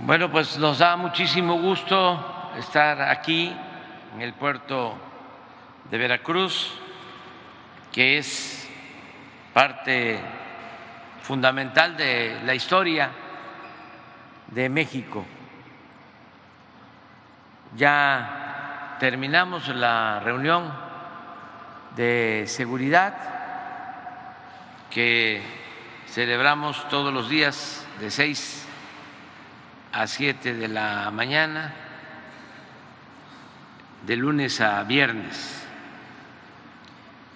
Bueno, pues nos da muchísimo gusto estar aquí en el puerto de Veracruz, que es parte fundamental de la historia de México. Ya terminamos la reunión de seguridad que celebramos todos los días de 6 a 7 de la mañana, de lunes a viernes.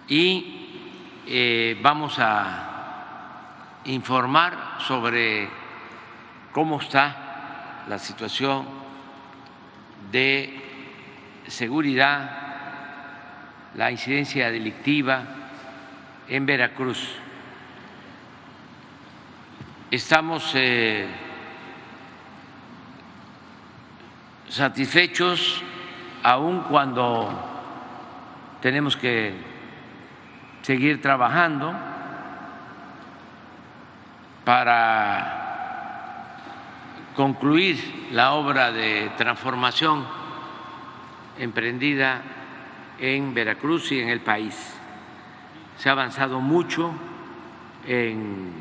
Y vamos a informar sobre cómo está la situación de seguridad, la incidencia delictiva en Veracruz. Estamos satisfechos aun cuando tenemos que seguir trabajando para concluir la obra de transformación emprendida en Veracruz y en el país. Se ha avanzado mucho en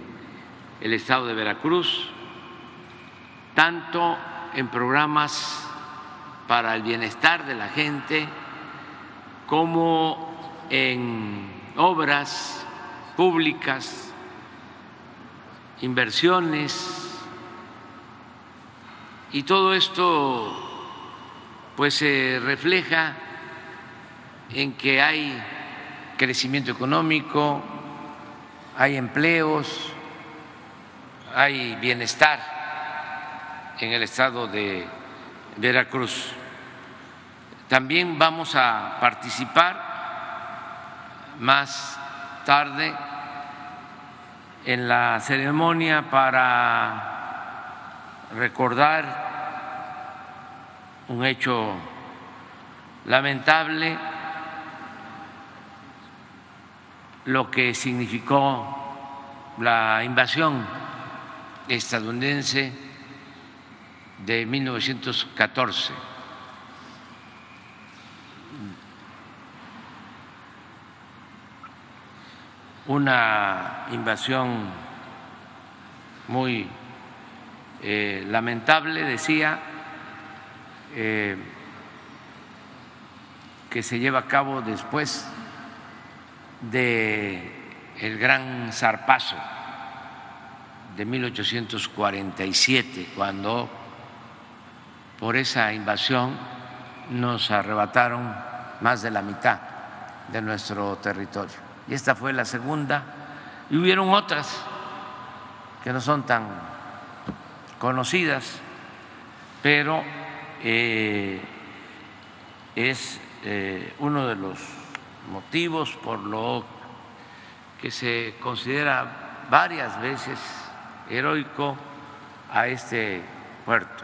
el estado de Veracruz, tanto en programas para el bienestar de la gente como en obras públicas, inversiones, y todo esto pues se refleja en que hay crecimiento económico, hay empleos, hay bienestar en el estado de Veracruz. También vamos a participar más tarde en la ceremonia para recordar un hecho lamentable, lo que significó la invasión estadounidense de 1914. Una invasión muy lamentable, decía, que se lleva a cabo después del gran zarpazo de 1847, cuando por esa invasión nos arrebataron más de la mitad de nuestro territorio. Y esta fue la segunda, y hubieron otras que no son tan conocidas, pero es uno de los motivos por lo que se considera varias veces heroico a este puerto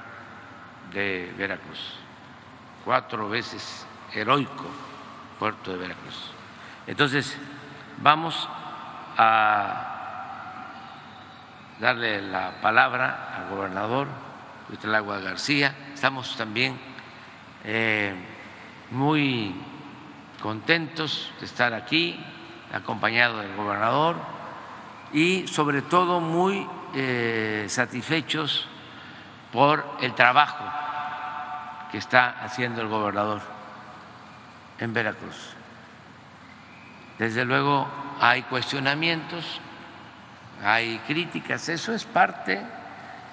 de Veracruz, 4 veces heroico puerto de Veracruz. Entonces, vamos a darle la palabra al gobernador Cuitlagua García. Estamos también muy contentos de estar aquí, acompañado del gobernador, y sobre todo muy satisfechos por el trabajo que está haciendo el gobernador en Veracruz. Desde luego hay cuestionamientos, hay críticas, eso es parte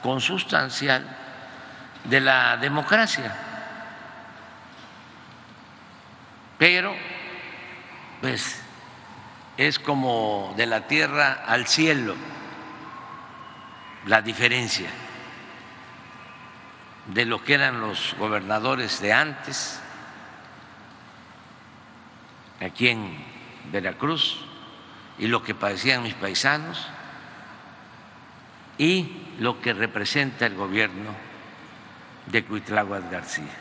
consustancial de la democracia, pero pues es como de la tierra al cielo la diferencia de lo que eran los gobernadores de antes aquí en Veracruz y lo que padecían mis paisanos y lo que representa el gobierno de Cuitlagua García.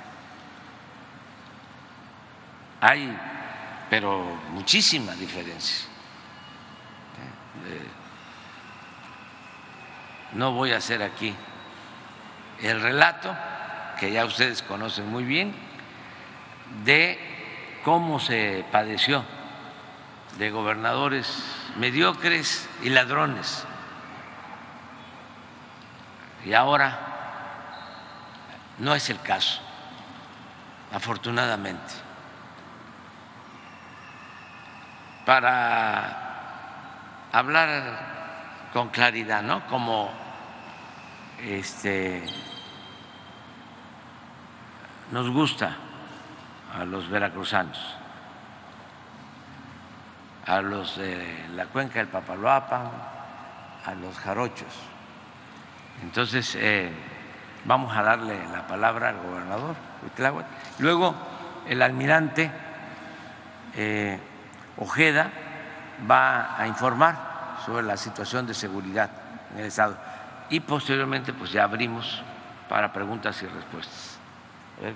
Hay, pero muchísima diferencia. No voy a hacer aquí el relato, que ya ustedes conocen muy bien, de cómo se padeció de gobernadores mediocres y ladrones. Y ahora no es el caso, afortunadamente. Para hablar con claridad, ¿no? Como nos gusta a los veracruzanos, a los de la cuenca del Papaloapan, a los jarochos. Entonces, vamos a darle la palabra al gobernador Cuitláhuac. Luego, el almirante Ojeda va a informar sobre la situación de seguridad en el estado y posteriormente pues ya abrimos para preguntas y respuestas. A ver,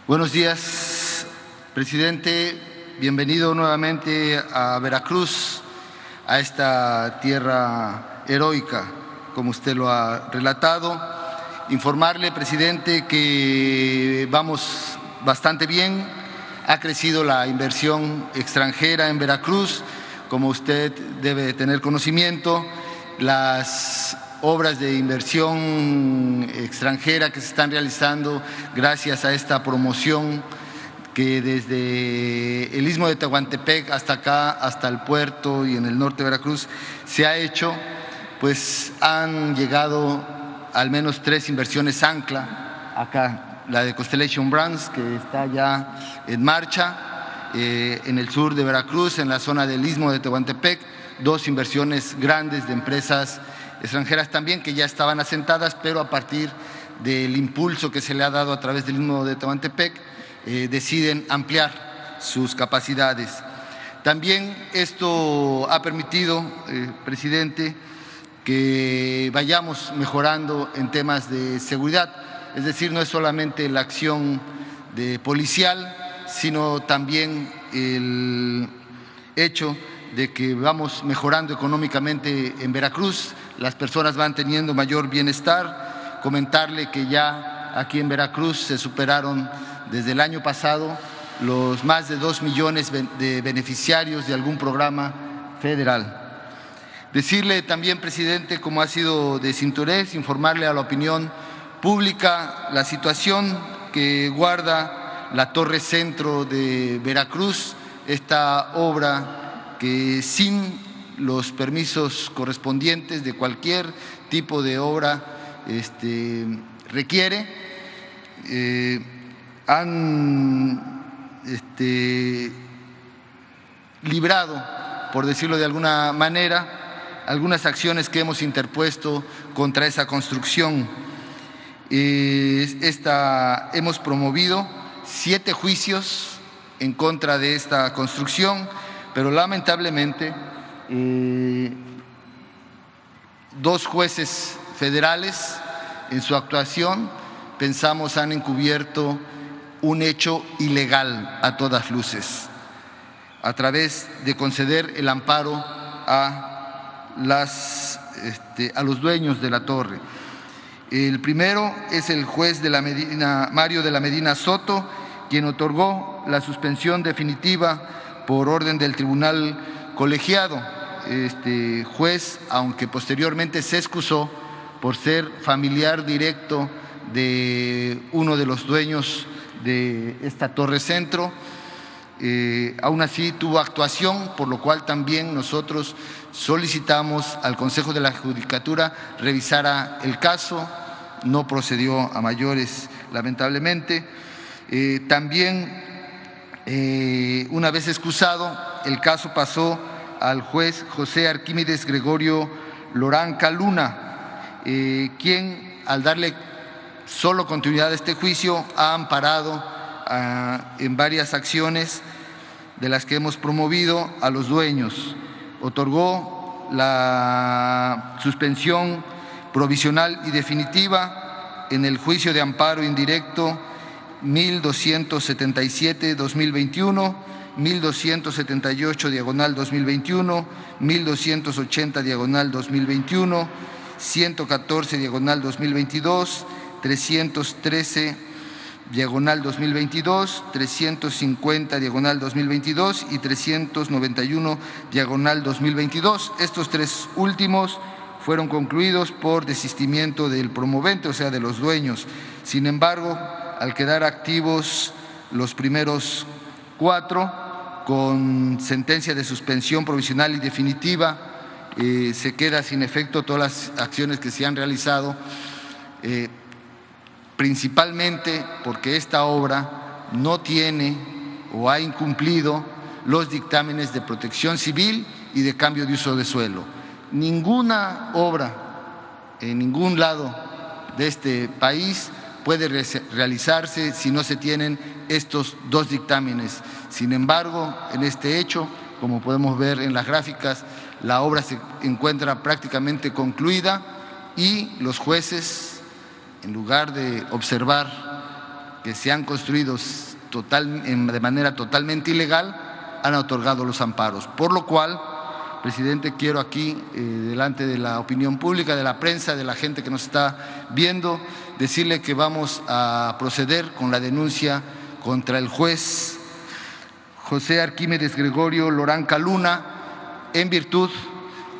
buenos días, presidente. Bienvenido nuevamente a Veracruz, a esta tierra heroica, como usted lo ha relatado. Informarle, presidente, que vamos bastante bien. Ha crecido la inversión extranjera en Veracruz, como usted debe tener conocimiento. Las obras de inversión extranjera que se están realizando gracias a esta promoción que desde el Istmo de Tehuantepec hasta acá, hasta el puerto y en el norte de Veracruz se ha hecho, pues han llegado al menos 3 inversiones ancla. Acá la de Constellation Brands, que está ya en marcha, en el sur de Veracruz, en la zona del Istmo de Tehuantepec, 2 inversiones grandes de empresas extranjeras también que ya estaban asentadas, pero a partir del impulso que se le ha dado a través del Istmo de Tehuantepec, deciden ampliar sus capacidades. También esto ha permitido, presidente, que vayamos mejorando en temas de seguridad, es decir, no es solamente la acción policial, sino también el hecho de que vamos mejorando económicamente en Veracruz, las personas van teniendo mayor bienestar. Comentarle que ya aquí en Veracruz se superaron desde el año pasado los más de 2 millones de beneficiarios de algún programa federal. Decirle también, presidente, como ha sido de su interés, informarle a la opinión pública la situación que guarda la Torre Centro de Veracruz, esta obra que sin los permisos correspondientes de cualquier tipo de obra requiere, han librado, por decirlo de alguna manera, algunas acciones que hemos interpuesto contra esa construcción. Hemos promovido 7 juicios en contra de esta construcción, pero lamentablemente 2 jueces federales en su actuación, pensamos, han encubierto un hecho ilegal a todas luces, a través de conceder el amparo a los dueños de la torre. El primero es el juez de la Medina, Mario de la Medina Soto, quien otorgó la suspensión definitiva por orden del tribunal colegiado. Este juez, aunque posteriormente se excusó por ser familiar directo de uno de los dueños de esta Torre Centro, aún así tuvo actuación, por lo cual también nosotros solicitamos al Consejo de la Judicatura revisara el caso. No procedió a mayores, lamentablemente. También, una vez excusado, el caso pasó al juez José Arquímedes Gregorio Loranca Luna, quien, al darle solo continuidad a este juicio, ha amparado en varias acciones de las que hemos promovido a los dueños. Otorgó la suspensión provisional y definitiva en el juicio de amparo indirecto 1277-2021 1278/2021, 1280/2021, 114/2022, 313/2022, 350/2022 y 391/2022. Estos tres últimos fueron concluidos por desistimiento del promovente, o sea, de los dueños. Sin embargo, al quedar activos los primeros 4, con sentencia de suspensión provisional y definitiva, se queda sin efecto todas las acciones que se han realizado, principalmente porque esta obra no tiene o ha incumplido los dictámenes de protección civil y de cambio de uso de suelo. Ninguna obra en ningún lado de este país puede realizarse si no se tienen estos 2 dictámenes. Sin embargo, en este hecho, como podemos ver en las gráficas, la obra se encuentra prácticamente concluida y los jueces, en lugar de observar que se han construido de manera totalmente ilegal, han otorgado los amparos. Por lo cual, presidente, quiero aquí, delante de la opinión pública, de la prensa, de la gente que nos está viendo, decirle que vamos a proceder con la denuncia contra el juez José Arquímedes Gregorio Loranca Luna, en virtud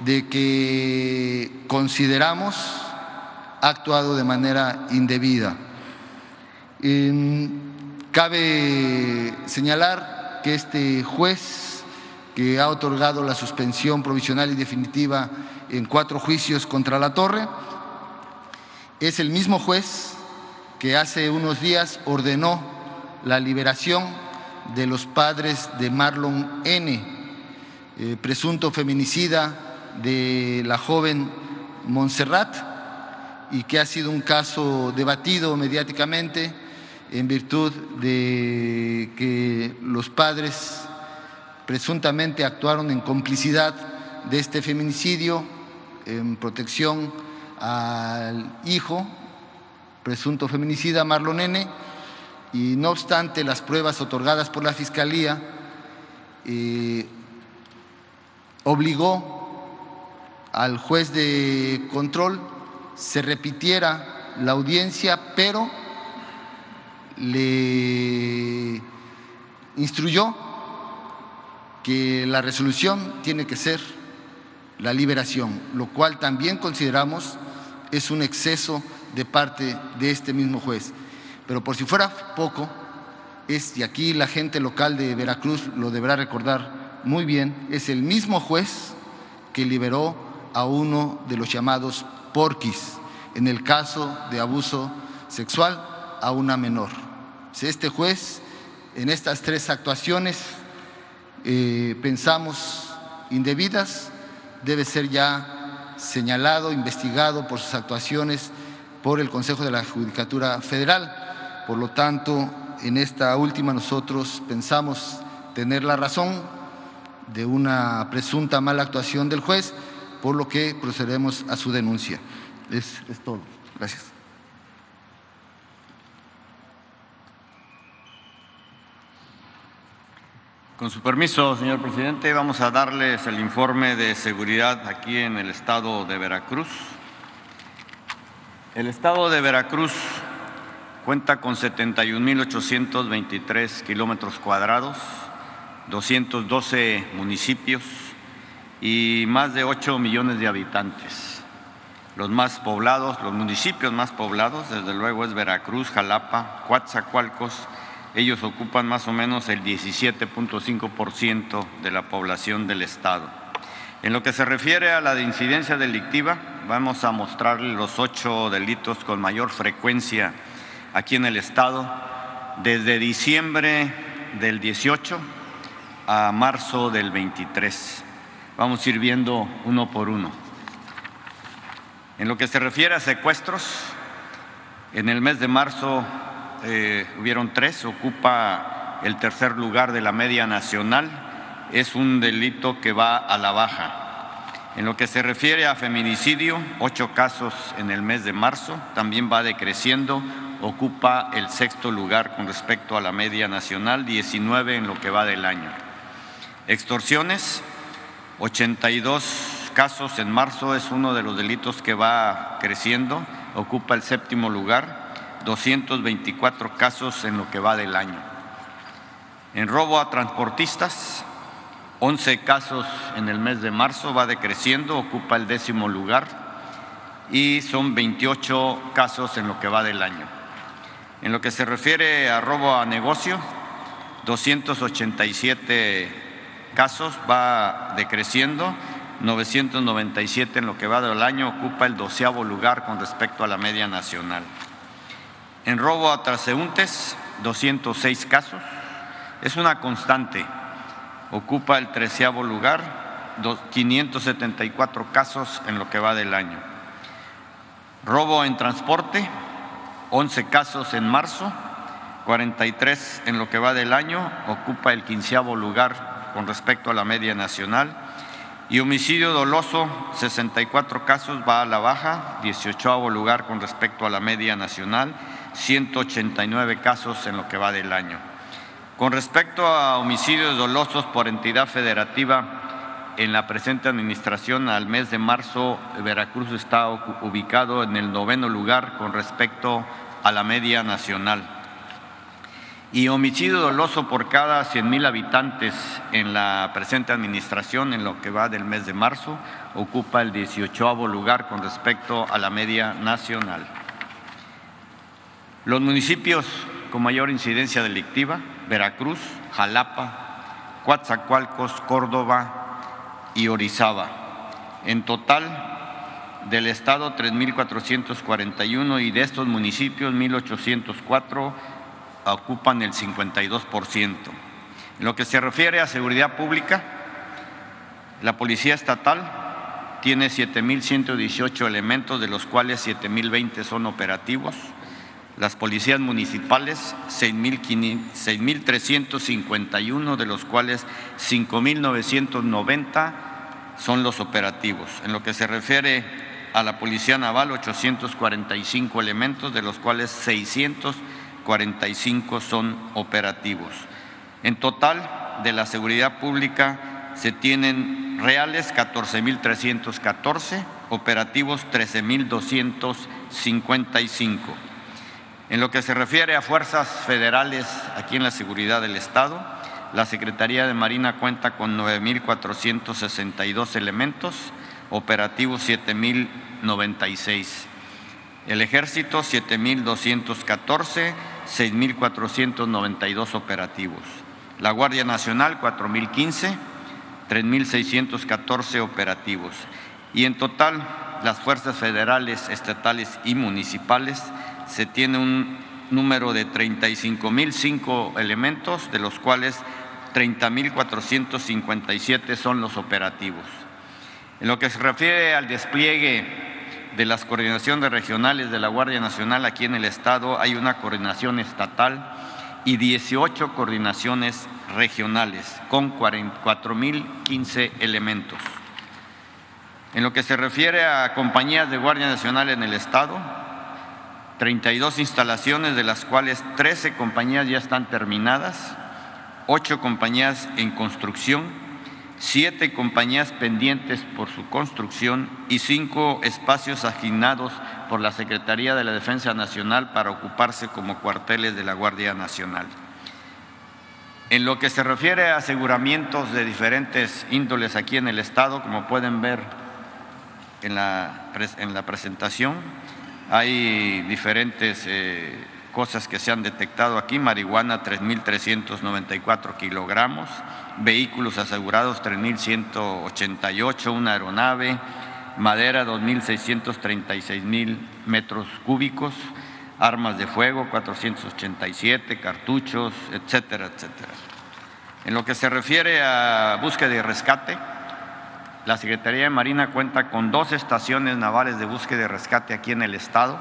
de que consideramos ha actuado de manera indebida. Cabe señalar que este juez, que ha otorgado la suspensión provisional y definitiva en 4 juicios contra la torre, es el mismo juez que hace unos días ordenó la liberación de los padres de Marlon N., presunto feminicida de la joven Montserrat, y que ha sido un caso debatido mediáticamente en virtud de que los padres presuntamente actuaron en complicidad de este feminicidio en protección al hijo presunto feminicida Marlon N., y no obstante las pruebas otorgadas por la Fiscalía, obligó al juez de control se repitiera la audiencia, pero le instruyó que la resolución tiene que ser la liberación, lo cual también consideramos es un exceso de parte de este mismo juez. Pero por si fuera poco, y aquí la gente local de Veracruz lo deberá recordar muy bien, es el mismo juez que liberó a uno de los llamados porquis en el caso de abuso sexual a una menor. Este juez, en estas 3 actuaciones, pensamos indebidas, debe ser ya señalado, investigado por sus actuaciones por el Consejo de la Judicatura Federal. Por lo tanto, en esta última nosotros pensamos tener la razón de una presunta mala actuación del juez, por lo que procederemos a su denuncia. Es todo. Gracias. Con su permiso, señor presidente, vamos a darles el informe de seguridad aquí en el estado de Veracruz. El estado de Veracruz cuenta con 71.823 kilómetros cuadrados, 212 municipios y más de 8 millones de habitantes. Los más poblados, los municipios más poblados, desde luego, es Veracruz, Jalapa, Coatzacoalcos. Ellos ocupan más o menos el 17.5% de la población del estado. En lo que se refiere a la de incidencia delictiva, vamos a mostrarle los 8 delitos con mayor frecuencia aquí en el estado, desde diciembre del 18 a marzo del 23. Vamos a ir viendo uno por uno. En lo que se refiere a secuestros, en el mes de marzo hubieron 3, ocupa el tercer lugar de la media nacional, es un delito que va a la baja. En lo que se refiere a feminicidio, 8 casos en el mes de marzo, también va decreciendo, ocupa el 6º lugar con respecto a la media nacional, 19 en lo que va del año. Extorsiones, 82 casos en marzo, es uno de los delitos que va creciendo, ocupa el 7º lugar, 224 casos en lo que va del año. En robo a transportistas, 11 casos en el mes de marzo, va decreciendo, ocupa el 10º lugar y son 28 casos en lo que va del año. En lo que se refiere a robo a negocio, 287 casos, va decreciendo, 997 en lo que va del año, ocupa el 12º lugar con respecto a la media nacional. En robo a transeúntes, 206 casos, es una constante, ocupa el 13º lugar, 574 casos en lo que va del año. Robo en transporte, 11 casos en marzo, 43 en lo que va del año, ocupa el 15º lugar con respecto a la media nacional. Y homicidio doloso, 64 casos, va a la baja, 18º lugar con respecto a la media nacional, 189 casos en lo que va del año. Con respecto a homicidios dolosos por entidad federativa, en la presente administración al mes de marzo, Veracruz está ubicado en el 9º lugar con respecto a la media nacional. Y homicidio doloso por cada 100,000 habitantes en la presente administración, en lo que va del mes de marzo, ocupa el 18º lugar con respecto a la media nacional. Los municipios con mayor incidencia delictiva: Veracruz, Jalapa, Coatzacoalcos, Córdoba y Orizaba. En total, del estado 3,441 y de estos municipios 1,804 ocupan el 52%. En lo que se refiere a seguridad pública, la Policía Estatal tiene 7,118 elementos, de los cuales 7,020 son operativos. Las policías municipales, 6,351, de los cuales 5,990 son los operativos. En lo que se refiere a la Policía Naval, 845 elementos, de los cuales 645 son operativos. En total, de la seguridad pública se tienen reales 14,314, operativos 13,255. En lo que se refiere a fuerzas federales aquí en la seguridad del Estado, la Secretaría de Marina cuenta con 9,462 elementos, operativos 7,096. El Ejército 7,214, 6,492 operativos. La Guardia Nacional 4,015, 3,614 operativos. Y en total, las fuerzas federales, estatales y municipales se tiene un número de 35,005 elementos, de los cuales 30,457 son los operativos. En lo que se refiere al despliegue de las coordinaciones regionales de la Guardia Nacional aquí en el Estado, hay una coordinación estatal y 18 coordinaciones regionales con 44,015 elementos. En lo que se refiere a compañías de Guardia Nacional en el Estado, 32 instalaciones, de las cuales 13 compañías ya están terminadas, 8 compañías en construcción, 7 compañías pendientes por su construcción y 5 espacios asignados por la Secretaría de la Defensa Nacional para ocuparse como cuarteles de la Guardia Nacional. En lo que se refiere a aseguramientos de diferentes índoles aquí en el Estado, como pueden ver en la presentación, hay diferentes cosas que se han detectado aquí: marihuana 3,394 kilogramos, vehículos asegurados 3,188, una aeronave, madera 2,636,000 metros cúbicos, armas de fuego 487, cartuchos, etcétera, etcétera. En lo que se refiere a búsqueda y rescate, la Secretaría de Marina cuenta con 2 estaciones navales de búsqueda y rescate aquí en el Estado,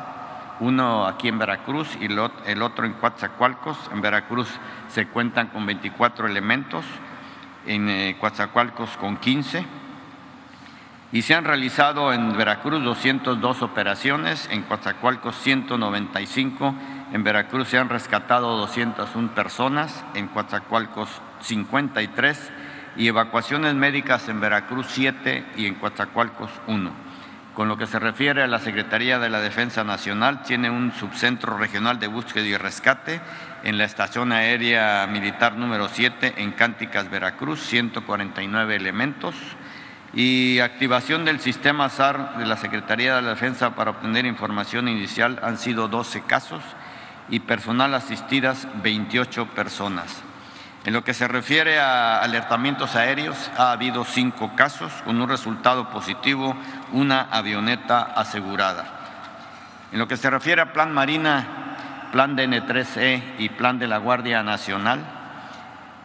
uno aquí en Veracruz y el otro en Coatzacoalcos. En Veracruz se cuentan con 24 elementos, en Coatzacoalcos con 15. Y se han realizado en Veracruz 202 operaciones, en Coatzacoalcos 195, en Veracruz se han rescatado 201 personas, en Coatzacoalcos 53, y evacuaciones médicas en Veracruz 7 y en Coatzacoalcos 1. Con lo que se refiere a la Secretaría de la Defensa Nacional, tiene un subcentro regional de búsqueda y rescate en la Estación Aérea Militar número 7 en Cánticas, Veracruz, 149 elementos. Y activación del sistema SAR de la Secretaría de la Defensa para obtener información inicial han sido 12 casos y personal asistidas 28 personas. En lo que se refiere a alertamientos aéreos, ha habido 5 casos con un resultado positivo, una avioneta asegurada. En lo que se refiere a Plan Marina, Plan DN3E y Plan de la Guardia Nacional,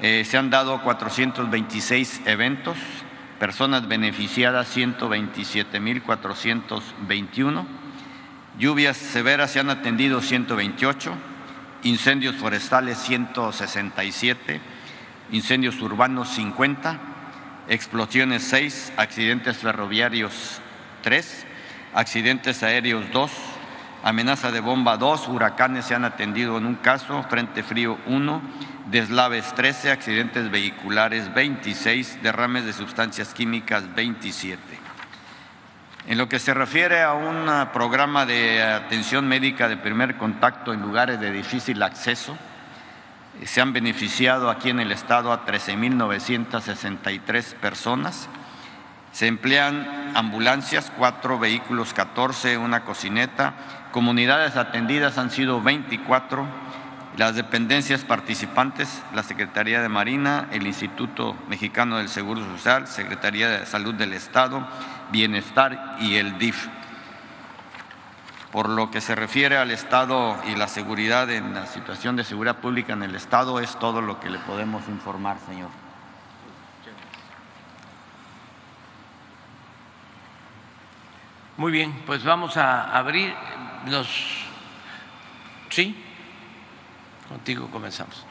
se han dado 426 eventos, personas beneficiadas 127,421, lluvias severas se han atendido 128, incendios forestales 167, incendios urbanos 50, explosiones 6, accidentes ferroviarios 3, accidentes aéreos 2, amenaza de bomba 2, huracanes se han atendido en un caso, frente frío 1, deslaves 13, accidentes vehiculares 26, derrames de sustancias químicas 27. En lo que se refiere a un programa de atención médica de primer contacto en lugares de difícil acceso, se han beneficiado aquí en el estado a 13,963 personas. Se emplean ambulancias, 4 vehículos, 14, una cocineta. Comunidades atendidas han sido 24. Las dependencias participantes, la Secretaría de Marina, el Instituto Mexicano del Seguro Social, Secretaría de Salud del Estado, Bienestar y el DIF. Por lo que se refiere al Estado y la seguridad en la situación de seguridad pública en el Estado, es todo lo que le podemos informar, señor. Muy bien, pues vamos a abrir los... ¿Sí? Contigo comenzamos.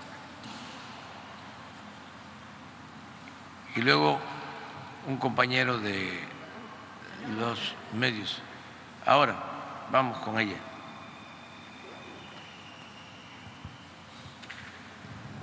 Y luego un compañero de los medios. Ahora, vamos con ella.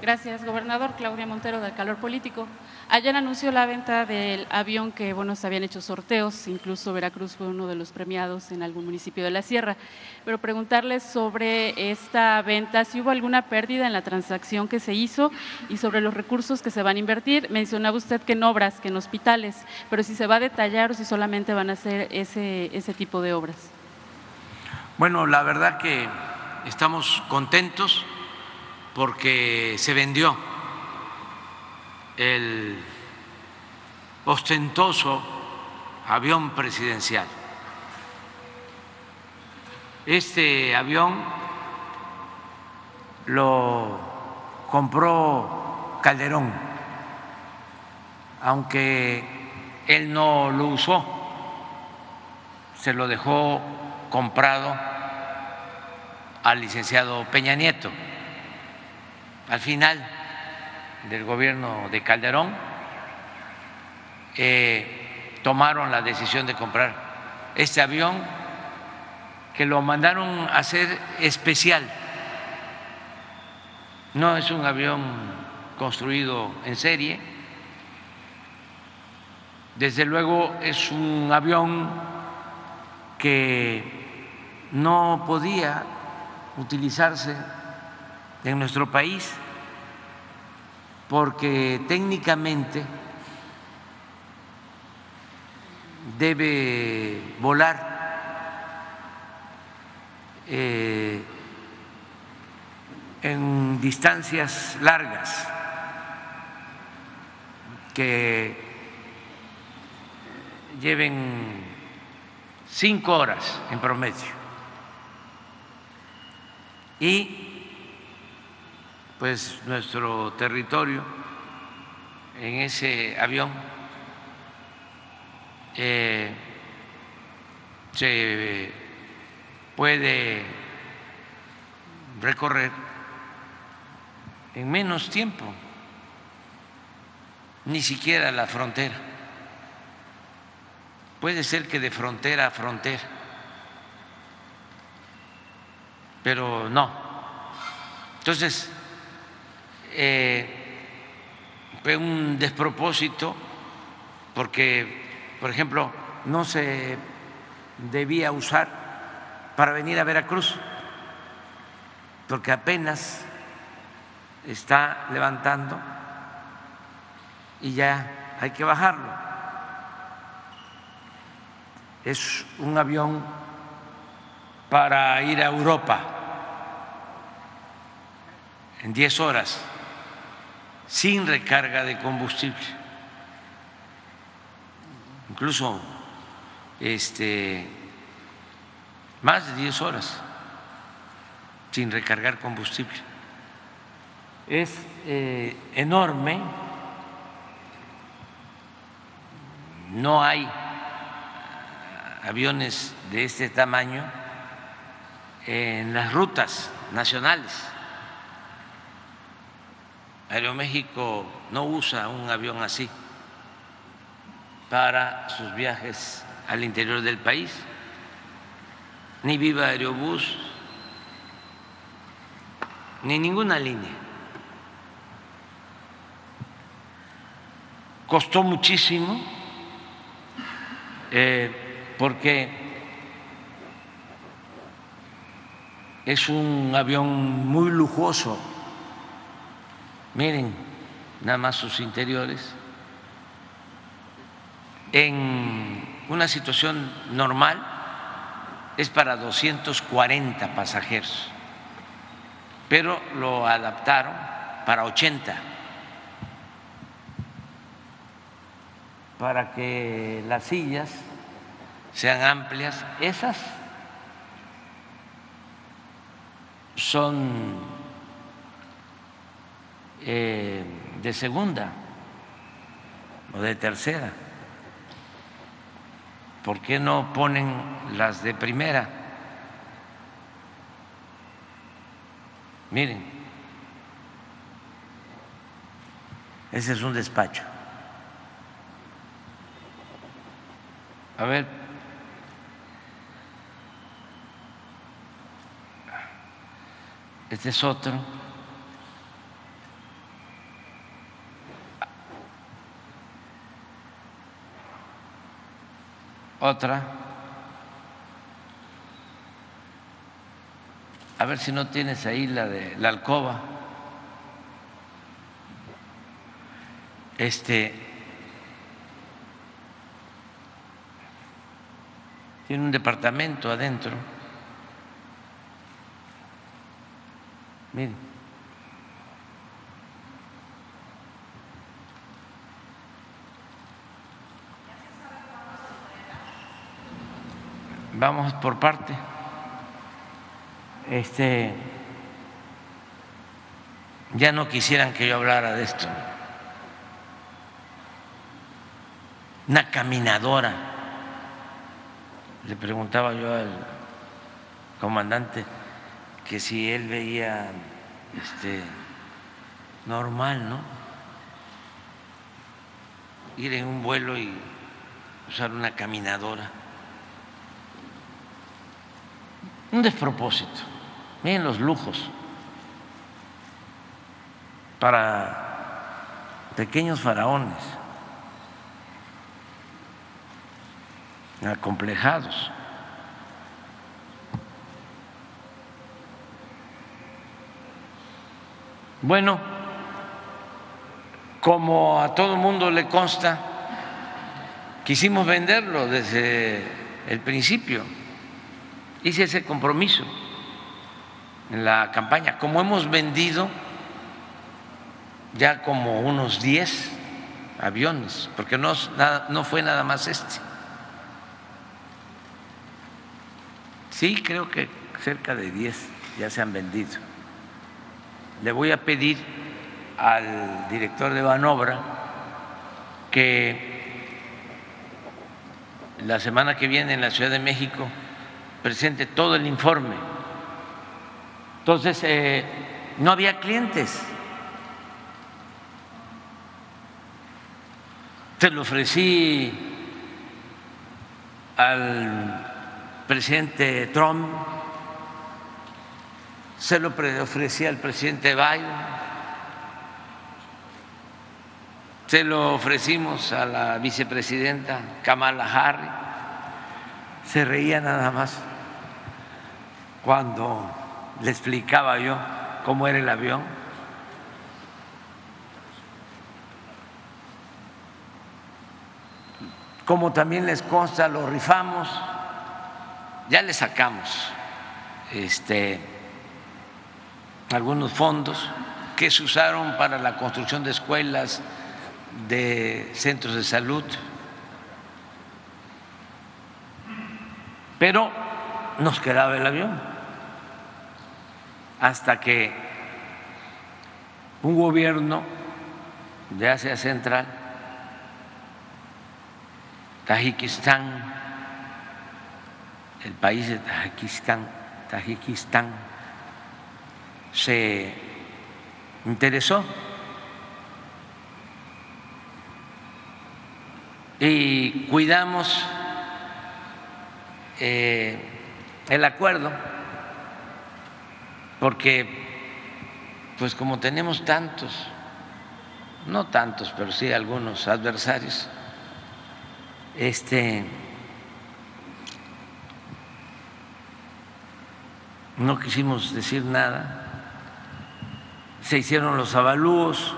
Gracias, gobernador. Claudia Montero, del Calor Político. Ayer anunció la venta del avión que, se habían hecho sorteos, incluso Veracruz fue uno de los premiados en algún municipio de la Sierra. Pero preguntarles sobre esta venta, si hubo alguna pérdida en la transacción que se hizo y sobre los recursos que se van a invertir. Mencionaba usted que en obras, que en hospitales, pero si se va a detallar o si solamente van a hacer ese tipo de obras. Bueno, la verdad que estamos contentos porque se vendió el ostentoso avión presidencial. Este avión lo compró Calderón, aunque él no lo usó, se lo dejó comprado al licenciado Peña Nieto. Al final del gobierno de Calderón tomaron la decisión de comprar este avión, que lo mandaron a hacer especial. No es un avión construido en serie, desde luego es un avión que no podía utilizarse en nuestro país porque técnicamente debe volar en distancias largas que lleven 5 horas en promedio. Y pues nuestro territorio en ese avión se puede recorrer en menos tiempo, ni siquiera la frontera. puede ser que de frontera a frontera, pero no. Entonces, fue un despropósito porque, por ejemplo, no se debía usar para venir a Veracruz, porque apenas está levantando y ya hay que bajarlo. Es un avión para ir a Europa en 10 horas, sin recarga de combustible. Incluso más de 10 horas sin recargar combustible. Es enorme, no hay aviones de este tamaño en las rutas nacionales. Aeroméxico no usa un avión así para sus viajes al interior del país, ni Viva Aerobús, ni ninguna línea. Costó muchísimo porque es un avión muy lujoso. Miren nada más sus interiores. En una situación normal es para 240 pasajeros, pero lo adaptaron para 80, para que las sillas sean amplias. Esas son de segunda o de tercera. ¿Por qué no ponen las de primera? Miren, ese es un despacho. A ver, este es otro. Otra. A ver si no tienes ahí la de la alcoba. Tiene un departamento adentro. Miren. Vamos por parte. Ya no quisieran que yo hablara de esto. Una caminadora. Le preguntaba yo al comandante que si él veía normal, ¿no? Ir en un vuelo y usar una caminadora. Un despropósito. Miren los lujos para pequeños faraones, acomplejados. Bueno, como a todo el mundo le consta, quisimos venderlo desde el principio. Hice ese compromiso en la campaña. Como hemos vendido ya como unos 10 aviones, porque no fue nada más este. Sí, creo que cerca de 10 ya se han vendido. Le voy a pedir al director de Banobra que la semana que viene en la Ciudad de México presente todo el informe. Entonces, no había clientes. Se lo ofrecí al presidente Trump, se lo ofrecí al presidente Biden, se lo ofrecimos a la vicepresidenta Kamala Harris. Se reía nada más cuando le explicaba yo cómo era el avión. Como también les consta, lo rifamos, ya le sacamos algunos fondos que se usaron para la construcción de escuelas, de centros de salud, pero nos quedaba el avión hasta que un gobierno de Asia Central, Tayikistán, el país de Tayikistán, se interesó y cuidamos el acuerdo, porque pues como tenemos tantos, no tantos, pero sí algunos adversarios, no quisimos decir nada. Se hicieron los avalúos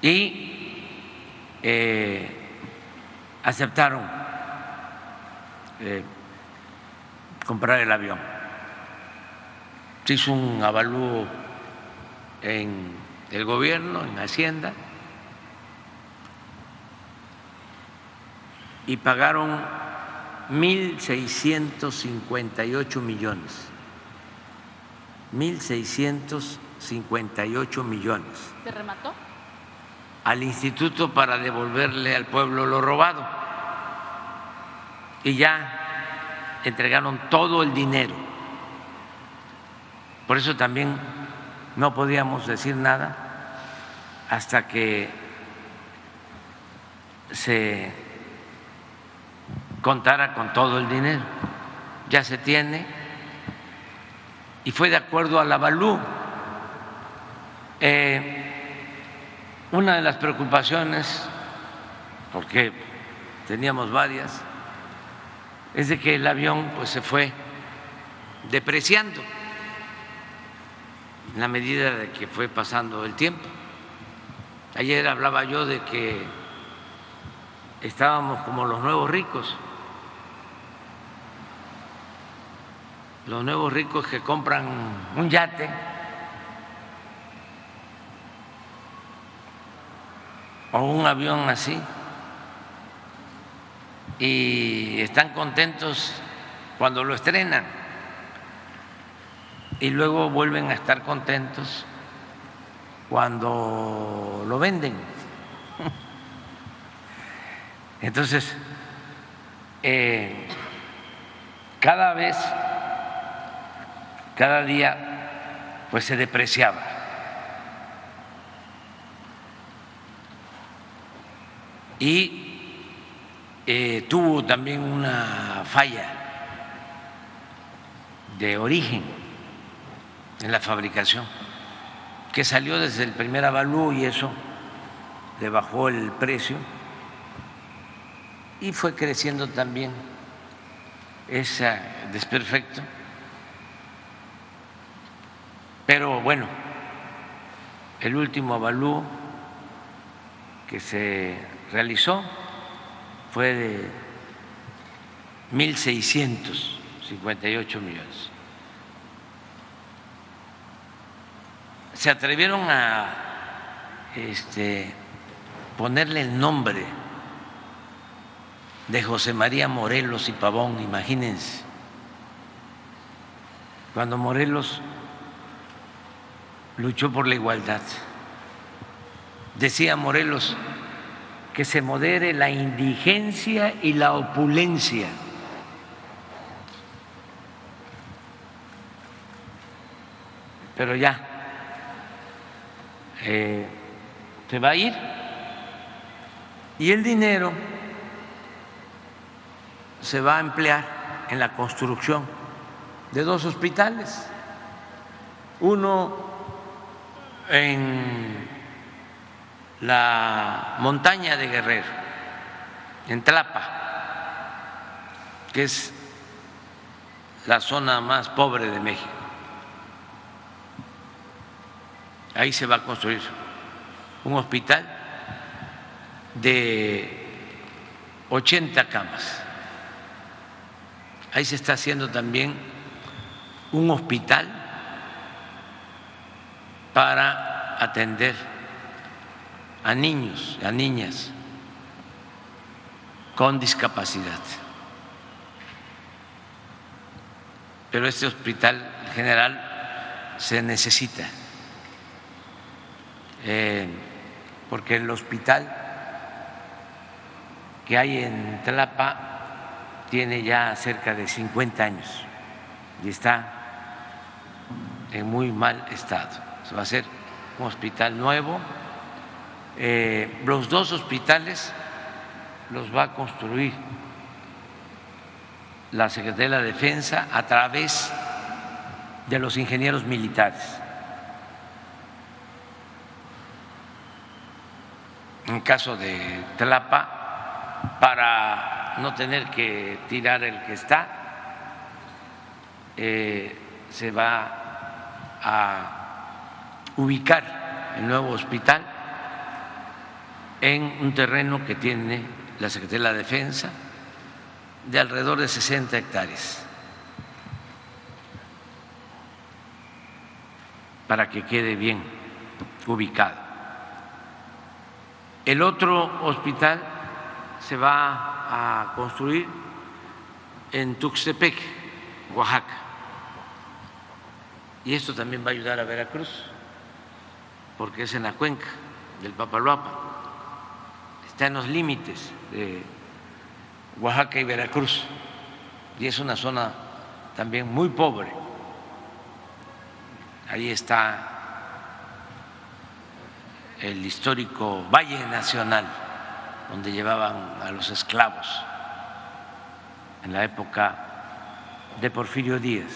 y aceptaron comprar el avión. Se hizo un avalúo en el gobierno, en Hacienda, y pagaron 1.658 millones. 1.658 millones. ¿Se remató? Al instituto para devolverle al pueblo lo robado. Y ya entregaron todo el dinero. Por eso también no podíamos decir nada hasta que se contara con todo el dinero. Ya se tiene y fue de acuerdo al avalúo. Una de las preocupaciones, porque teníamos varias, es de que el avión pues se fue depreciando en la medida de que fue pasando el tiempo. Ayer hablaba yo de que estábamos como los nuevos ricos. Los nuevos ricos que compran un yate o un avión así y están contentos cuando lo estrenan y luego vuelven a estar contentos cuando lo venden. Entonces, cada día pues se depreciaba. Y tuvo también una falla de origen en la fabricación, que salió desde el primer avalúo y eso le bajó el precio y fue creciendo también ese desperfecto. Pero bueno, el último avalúo que se realizó fue de 1.658 millones. Se atrevieron a ponerle el nombre de José María Morelos y Pavón, imagínense, cuando Morelos luchó por la igualdad. Decía Morelos que se modere la indigencia y la opulencia. Pero ya se va a ir y el dinero se va a emplear en la construcción de 2 hospitales, uno en la montaña de Guerrero, en Tlapa, que es la zona más pobre de México. Ahí se va a construir un hospital de 80 camas. Ahí se está haciendo también un hospital para atender a niños, a niñas con discapacidad. Pero este hospital general se necesita, porque el hospital que hay en Tlapa tiene ya cerca de 50 años y está en muy mal estado. Se va a hacer un hospital nuevo. Los 2 hospitales los va a construir la Secretaría de la Defensa a través de los ingenieros militares. En caso de Tlapa, para no tener que tirar el que está, se va a ubicar el nuevo hospital en un terreno que tiene la Secretaría de la Defensa de alrededor de 60 hectáreas, para que quede bien ubicado. El otro hospital se va a construir en Tuxtepec, Oaxaca, y esto también va a ayudar a Veracruz, porque es en la cuenca del Papaloapan, está en los límites de Oaxaca y Veracruz, y es una zona también muy pobre. Ahí está el histórico Valle Nacional, donde llevaban a los esclavos en la época de Porfirio Díaz,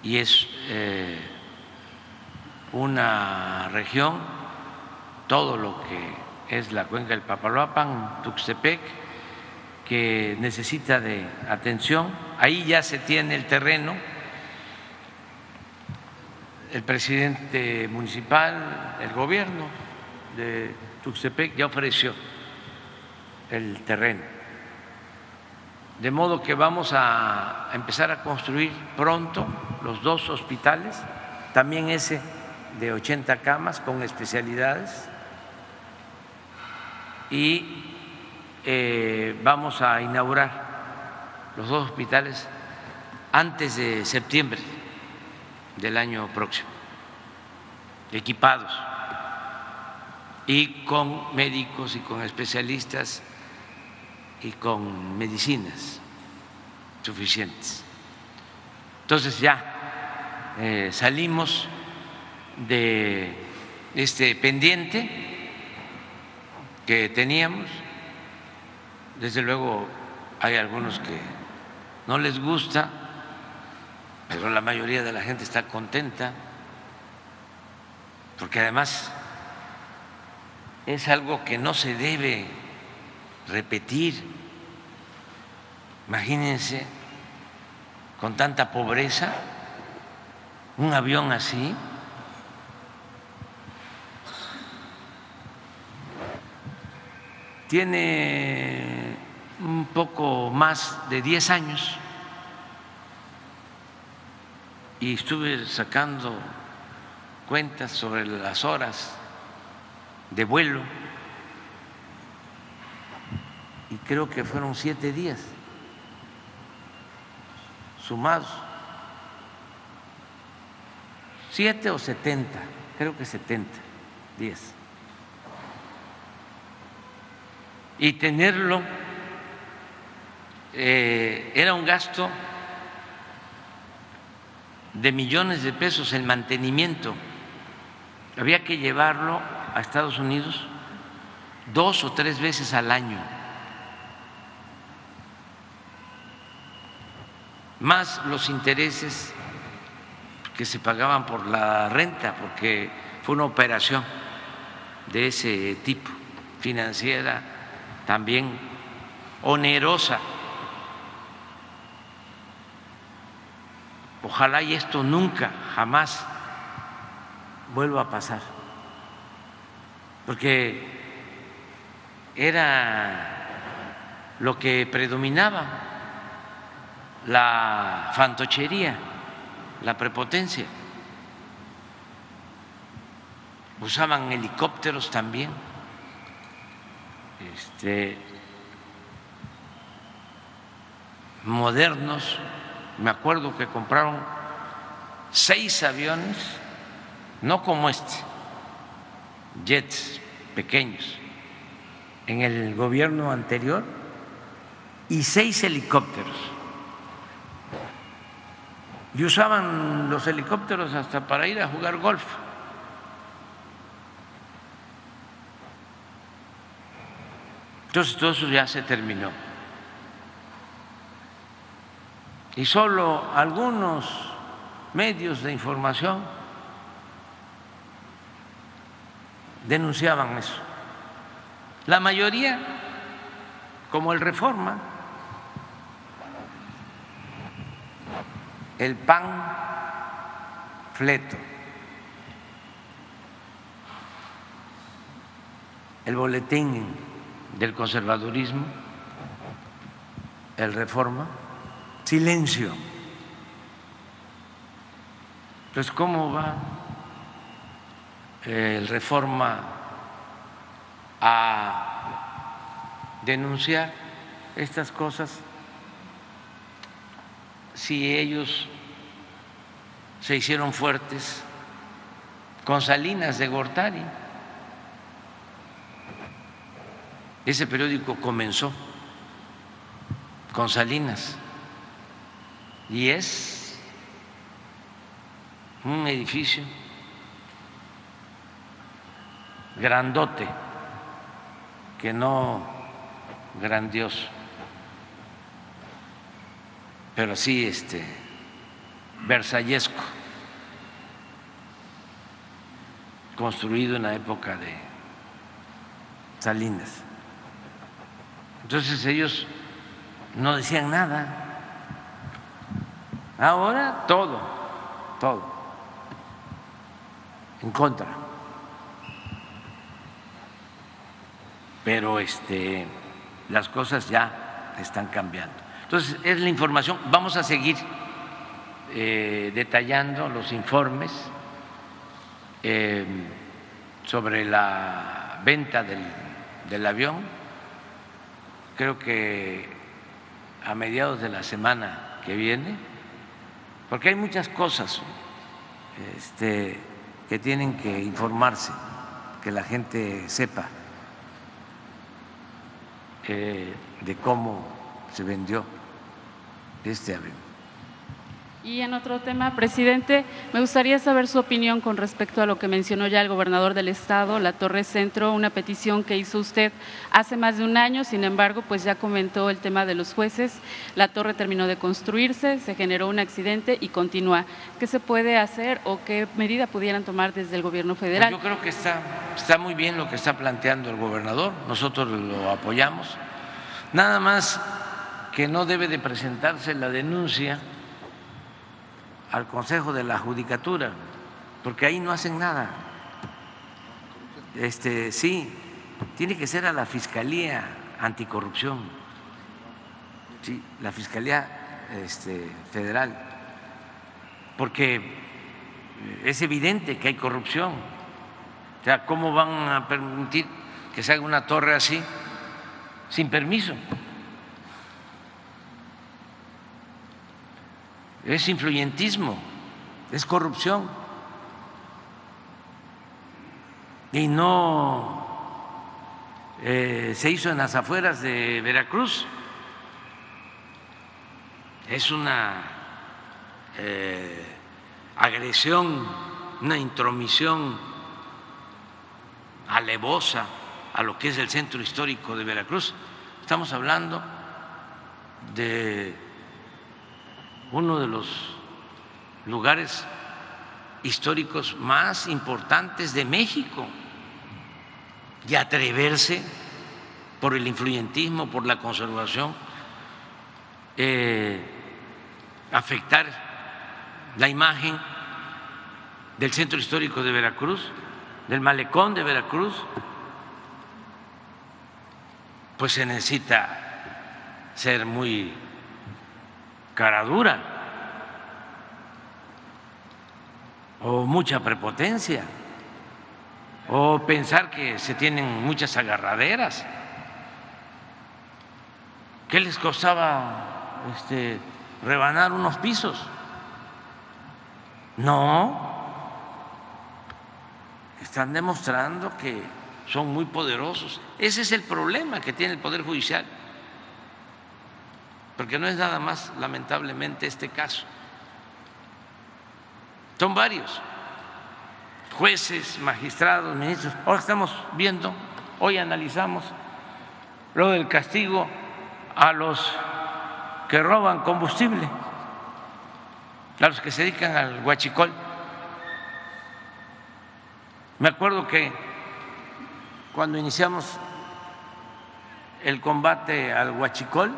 y es una región, todo lo que es la cuenca del Papaloapan, Tuxtepec, que necesita de atención. Ahí ya se tiene el terreno, el presidente municipal, el gobierno de Tuxtepec ya ofreció el terreno, de modo que vamos a empezar a construir pronto los 2 hospitales, también ese de 80 camas con especialidades, y vamos a inaugurar los 2 hospitales antes de septiembre del año próximo, equipados y con médicos y con especialistas y con medicinas suficientes. Entonces ya salimos de este pendiente que teníamos. Desde luego hay algunos que no les gusta, pero la mayoría de la gente está contenta, porque además es algo que no se debe repetir. Imagínense, con tanta pobreza, un avión así. Tiene un poco más de 10 años y estuve sacando cuentas sobre las horas de vuelo y creo que fueron 7 días sumados, 7 o 70, creo que 70 días. Y tenerlo era un gasto de millones de pesos el mantenimiento. Había que llevarlo a Estados Unidos 2 o 3 veces al año más los intereses que se pagaban por la renta, porque fue una operación de ese tipo, financiera, también onerosa. Ojalá y esto nunca, jamás vuelva a pasar, porque era lo que predominaba, la fantochería, la prepotencia. Usaban helicópteros también, modernos. Me acuerdo que compraron 6 aviones, no como jets pequeños, en el gobierno anterior, y 6 helicópteros. Y usaban los helicópteros hasta para ir a jugar golf. Entonces todo eso ya se terminó. Y solo algunos medios de información denunciaban eso. La mayoría, como el Reforma, el panfleto, el boletín del conservadurismo, el Reforma, silencio. Entonces, ¿cómo va el Reforma a denunciar estas cosas si ellos se hicieron fuertes con Salinas de Gortari? Ese periódico comenzó con Salinas y es un edificio grandote, que no grandioso, pero sí versallesco, construido en la época de Salinas. Entonces ellos no decían nada. Ahora todo en contra. Pero las cosas ya están cambiando. Entonces, es la información. Vamos a seguir detallando los informes sobre la venta del avión. Creo que a mediados de la semana que viene, porque hay muchas cosas que tienen que informarse, que la gente sepa de cómo se vendió este avión. Y en otro tema, presidente, me gustaría saber su opinión con respecto a lo que mencionó ya el gobernador del estado, la Torre Centro, una petición que hizo usted hace más de un año. Sin embargo, pues ya comentó el tema de los jueces. La torre terminó de construirse, se generó un accidente y continúa. ¿Qué se puede hacer o qué medida pudieran tomar desde el gobierno federal? Pues yo creo que está muy bien lo que está planteando el gobernador, nosotros lo apoyamos. Nada más que no debe de presentarse la denuncia al Consejo de la Judicatura, porque ahí no hacen nada. Sí, tiene que ser a la Fiscalía Anticorrupción, sí, la Fiscalía Federal, porque es evidente que hay corrupción. O sea, ¿cómo van a permitir que se haga una torre así sin permiso? Es influyentismo, es corrupción. Y no se hizo en las afueras de Veracruz. Es una agresión, una intromisión alevosa a lo que es el centro histórico de Veracruz. Estamos hablando de uno de los lugares históricos más importantes de México, y atreverse por el influyentismo, por la conservación, afectar la imagen del centro histórico de Veracruz, del malecón de Veracruz, pues se necesita ser muy cara dura o mucha prepotencia o pensar que se tienen muchas agarraderas. ¿Qué les costaba rebanar unos pisos? No, están demostrando que son muy poderosos. Ese es el problema que tiene el Poder Judicial, porque no es nada más, lamentablemente, este caso. Son varios jueces, magistrados, ministros. Ahora estamos viendo, hoy analizamos lo del castigo a los que roban combustible, a los que se dedican al huachicol. Me acuerdo que cuando iniciamos el combate al huachicol,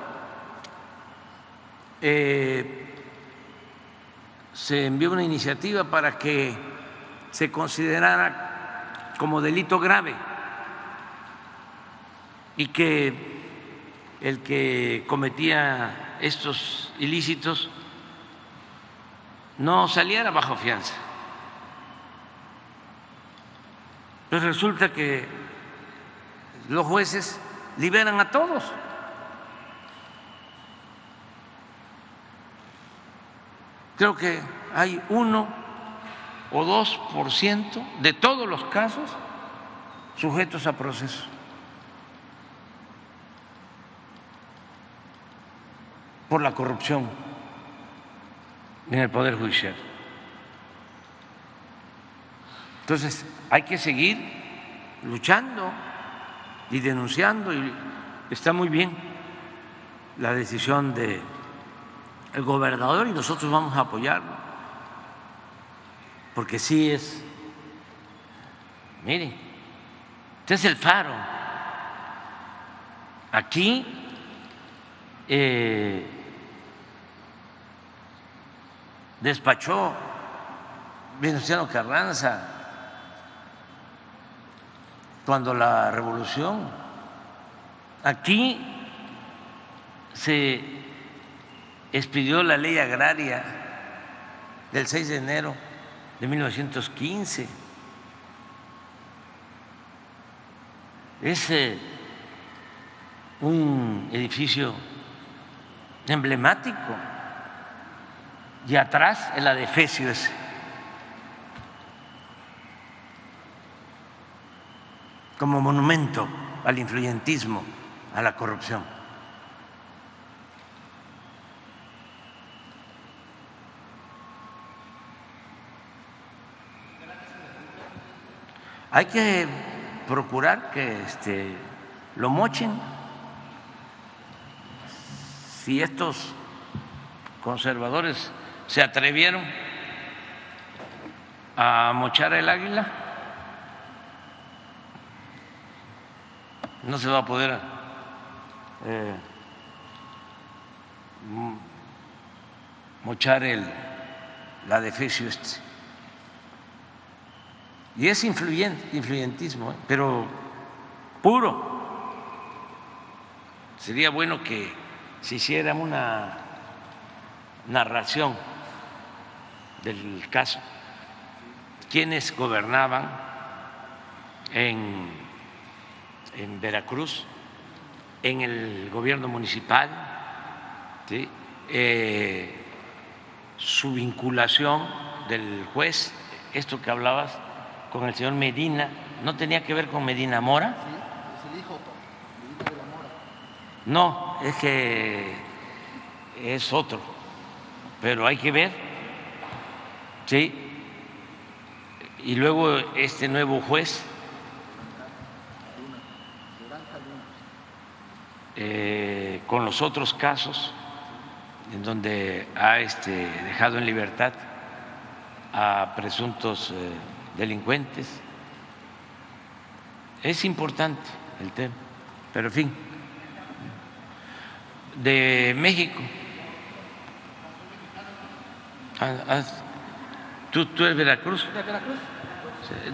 se envió una iniciativa para que se considerara como delito grave y que el que cometía estos ilícitos no saliera bajo fianza. Pues resulta que los jueces liberan a todos. Creo que hay 1 o 2% de todos los casos sujetos a proceso. Por la corrupción en el Poder Judicial. Entonces, hay que seguir luchando y denunciando, y está muy bien la decisión del gobernador y nosotros vamos a apoyarlo, porque sí es, mire, este es el faro. Aquí despachó Venustiano Carranza cuando la revolución. Aquí se expidió la ley agraria del 6 de enero de 1915. Es un edificio emblemático, y atrás el adefesio ese. Como monumento al influyentismo, a la corrupción. Hay que procurar que lo mochen. Si estos conservadores se atrevieron a mochar el águila, no se va a poder mochar el adefesio Y es influyentismo, pero puro. Sería bueno que se hiciera una narración del caso. Quienes gobernaban en Veracruz, en el gobierno municipal, ¿sí? Su vinculación del juez, esto que hablabas con el señor Medina, ¿no tenía que ver con Medina Mora? Sí, es el hijo de la Mora. No, es que es otro, pero hay que ver, ¿sí? Y luego este nuevo juez, con los otros casos en donde ha dejado en libertad a presuntos delincuentes. Es importante el tema, pero en fin, de México. ¿Tú eres Veracruz? ¿De Veracruz?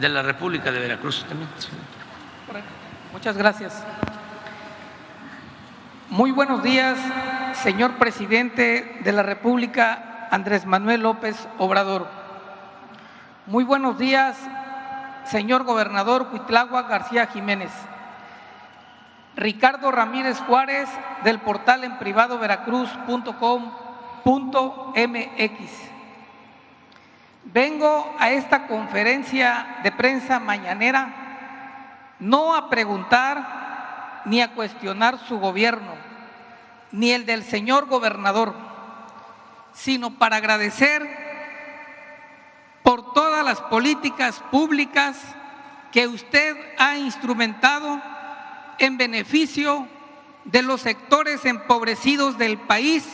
De la República de Veracruz también. Correcto. Muchas gracias. Muy buenos días, señor presidente de la República, Andrés Manuel López Obrador. Muy buenos días, señor gobernador Cuitláhuac García Jiménez. Ricardo Ramírez Juárez, del portal en privado veracruz.com.mx. Vengo a esta conferencia de prensa mañanera no a preguntar ni a cuestionar su gobierno, ni el del señor gobernador, sino para agradecer por todas las políticas públicas que usted ha instrumentado en beneficio de los sectores empobrecidos del país,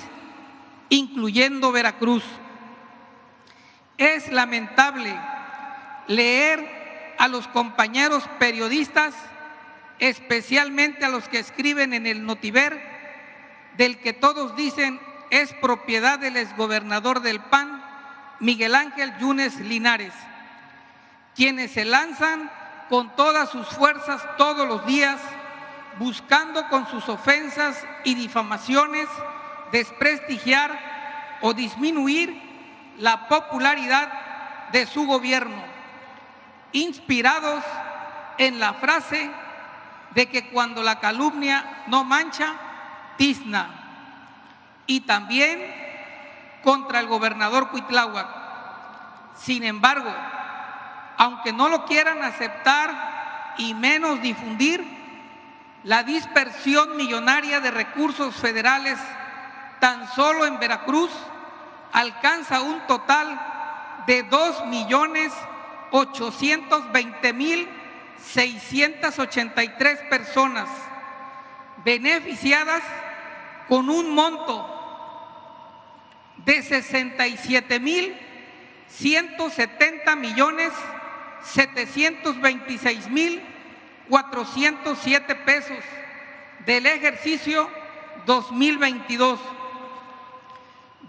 incluyendo Veracruz. Es lamentable leer a los compañeros periodistas, especialmente a los que escriben en el Notiver, del que todos dicen es propiedad del exgobernador del PAN, Miguel Ángel Yunes Linares, quienes se lanzan con todas sus fuerzas todos los días, buscando con sus ofensas y difamaciones desprestigiar o disminuir la popularidad de su gobierno, inspirados en la frase de que cuando la calumnia no mancha, tizna, y también contra el gobernador Cuitláhuac. Sin embargo, aunque no lo quieran aceptar y menos difundir, la dispersión millonaria de recursos federales tan solo en Veracruz alcanza un total de 2.820.683 personas beneficiadas con un monto de 67.170.726.407 pesos del ejercicio 2022.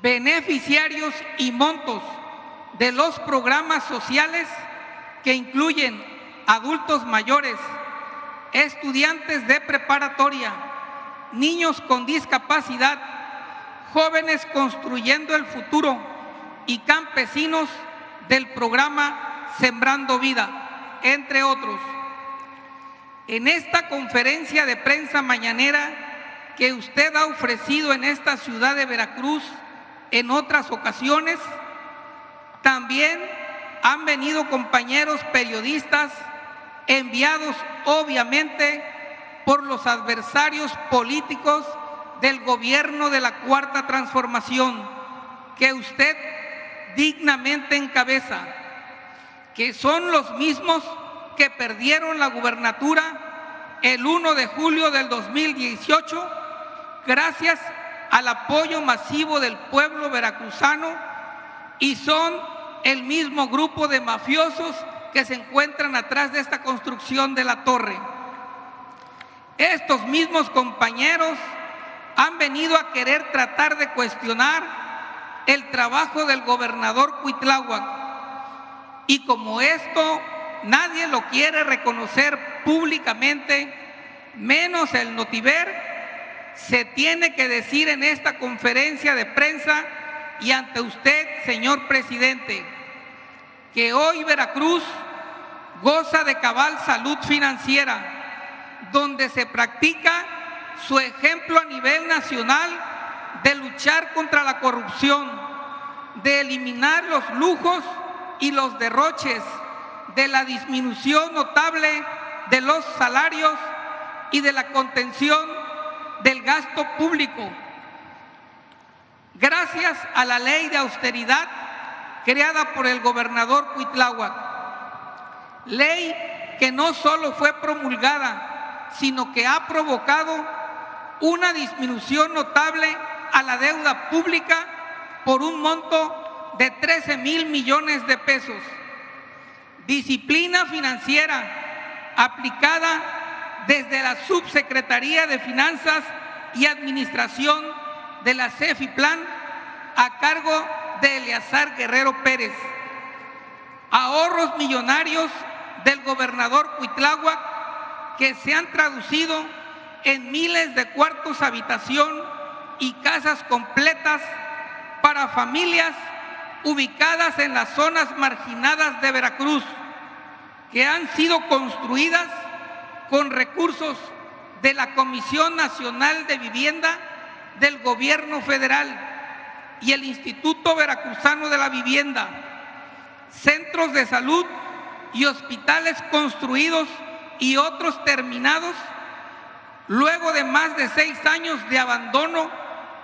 Beneficiarios y montos de los programas sociales que incluyen adultos mayores, estudiantes de preparatoria, niños con discapacidad, jóvenes construyendo el futuro y campesinos del programa Sembrando Vida, entre otros. En esta conferencia de prensa mañanera que usted ha ofrecido en esta ciudad de Veracruz en otras ocasiones, también han venido compañeros periodistas enviados obviamente por los adversarios políticos del gobierno de la Cuarta Transformación que usted dignamente encabeza, que son los mismos que perdieron la gubernatura el 1 de julio del 2018 gracias al apoyo masivo del pueblo veracruzano, y son el mismo grupo de mafiosos que se encuentran atrás de esta construcción de la torre. Estos mismos compañeros han venido a querer tratar de cuestionar el trabajo del gobernador Cuitláhuac, y como esto nadie lo quiere reconocer públicamente, menos el Notiver, se tiene que decir en esta conferencia de prensa y ante usted, señor presidente, que hoy Veracruz goza de cabal salud financiera, donde se practica su ejemplo a nivel nacional de luchar contra la corrupción, de eliminar los lujos y los derroches, de la disminución notable de los salarios y de la contención del gasto público. Gracias a la ley de austeridad creada por el gobernador Cuitláhuac, ley que no solo fue promulgada, sino que ha provocado una disminución notable a la deuda pública por un monto de 13,000 millones de pesos. Disciplina financiera aplicada desde la Subsecretaría de Finanzas y Administración de la CEFIPLAN a cargo de Eleazar Guerrero Pérez. Ahorros millonarios del gobernador Cuitláhuac que se han traducido en miles de cuartos habitación y casas completas para familias ubicadas en las zonas marginadas de Veracruz, que han sido construidas con recursos de la Comisión Nacional de Vivienda del Gobierno Federal y el Instituto Veracruzano de la Vivienda, centros de salud y hospitales construidos y otros terminados luego de más de 6 años de abandono,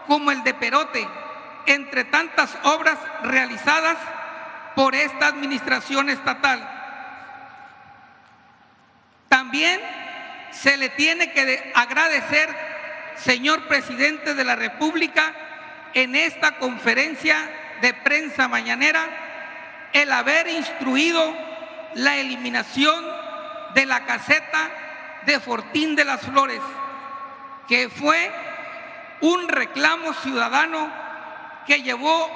como el de Perote, entre tantas obras realizadas por esta administración estatal. También se le tiene que agradecer, señor presidente de la República, en esta conferencia de prensa mañanera, el haber instruido la eliminación de la caseta de Fortín de las Flores, que fue un reclamo ciudadano que llevó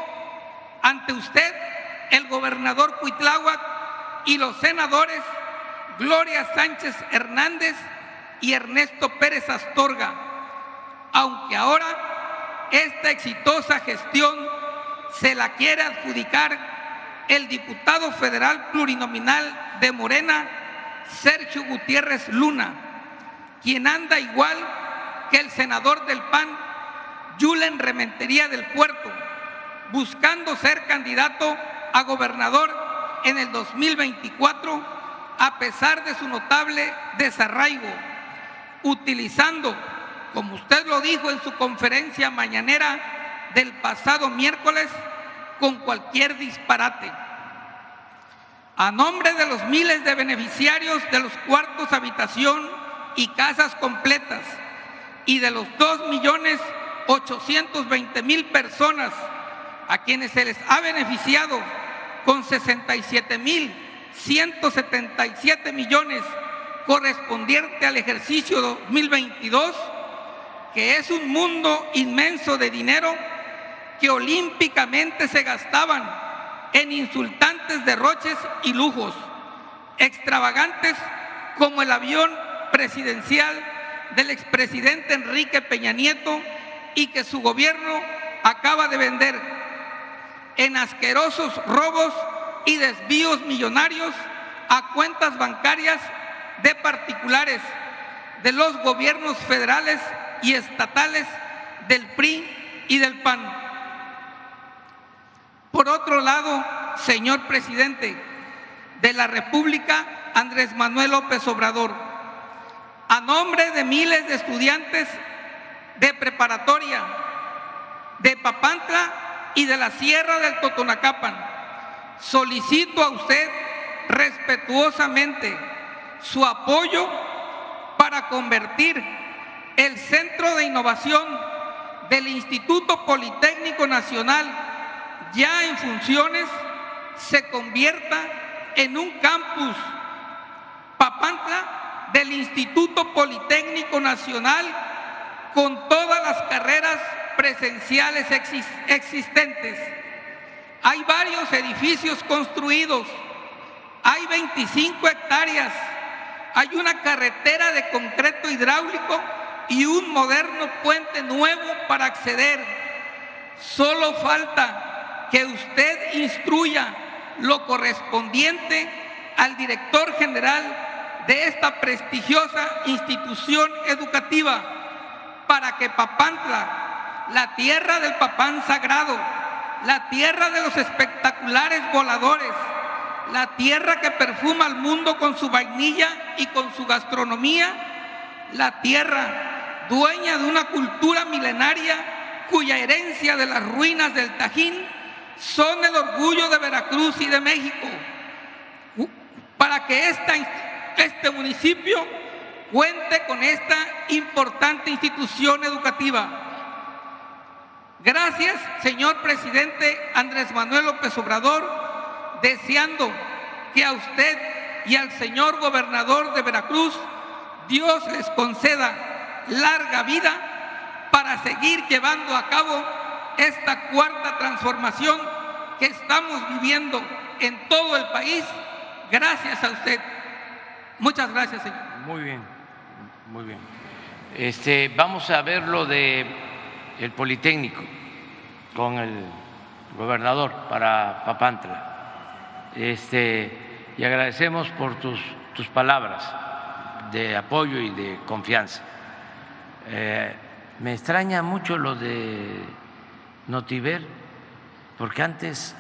ante usted el gobernador Cuitláhuac y los senadores Gloria Sánchez Hernández y Ernesto Pérez Astorga, aunque ahora esta exitosa gestión se la quiere adjudicar el diputado federal plurinominal de Morena, Sergio Gutiérrez Luna, quien anda igual que el senador del PAN, Yulen Rementería del Puerto, buscando ser candidato a gobernador en el 2024, a pesar de su notable desarraigo, utilizando, como usted lo dijo en su conferencia mañanera del pasado miércoles, con cualquier disparate. A nombre de los miles de beneficiarios de los cuartos habitación y casas completas y de los 2,820,000 personas a quienes se les ha beneficiado con 67,177 millones correspondiente al ejercicio 2022, que es un mundo inmenso de dinero que olímpicamente se gastaban en insultantes derroches y lujos extravagantes como el avión presidencial del expresidente Enrique Peña Nieto y que su gobierno acaba de vender, en asquerosos robos y desvíos millonarios a cuentas bancarias de particulares de los gobiernos federales y estatales del PRI y del PAN. Por otro lado, señor presidente de la República, Andrés Manuel López Obrador, a nombre de miles de estudiantes de preparatoria de Papantla y de la Sierra del Totonacapan, solicito a usted respetuosamente su apoyo para convertir el Centro de Innovación del Instituto Politécnico Nacional, ya en funciones, se convierta en un campus Papantla del Instituto Politécnico Nacional con todas las carreras presenciales existentes. Hay varios edificios construidos, hay 25 hectáreas, hay una carretera de concreto hidráulico y un moderno puente nuevo para acceder. Solo falta que usted instruya lo correspondiente al director general de esta prestigiosa institución educativa para que Papantla, la tierra del Papán sagrado, la tierra de los espectaculares voladores, la tierra que perfuma al mundo con su vainilla y con su gastronomía, la tierra dueña de una cultura milenaria cuya herencia de las ruinas del Tajín son el orgullo de Veracruz y de México, para que este municipio cuente con esta importante institución educativa. Gracias, señor presidente Andrés Manuel López Obrador, deseando que a usted y al señor gobernador de Veracruz Dios les conceda larga vida para seguir llevando a cabo esta cuarta transformación que estamos viviendo en todo el país, gracias a usted. Muchas gracias, señor. Muy bien, muy bien. Vamos a ver lo de el Politécnico con el gobernador para Papantla. Y agradecemos por tus palabras de apoyo y de confianza. Me extraña mucho lo de Notiver, porque antes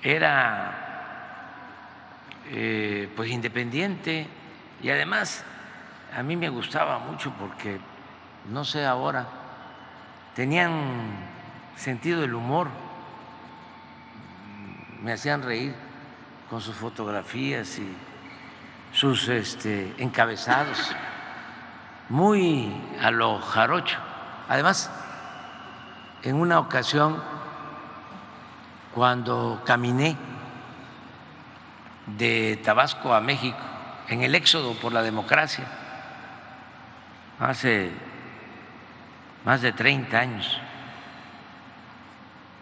era pues independiente, y además a mí me gustaba mucho porque, no sé ahora, tenían sentido del humor, me hacían reír con sus fotografías y sus encabezados, muy a lo jarocho. Además, en una ocasión, cuando caminé de Tabasco a México, en el éxodo por la democracia, hace más de 30 años,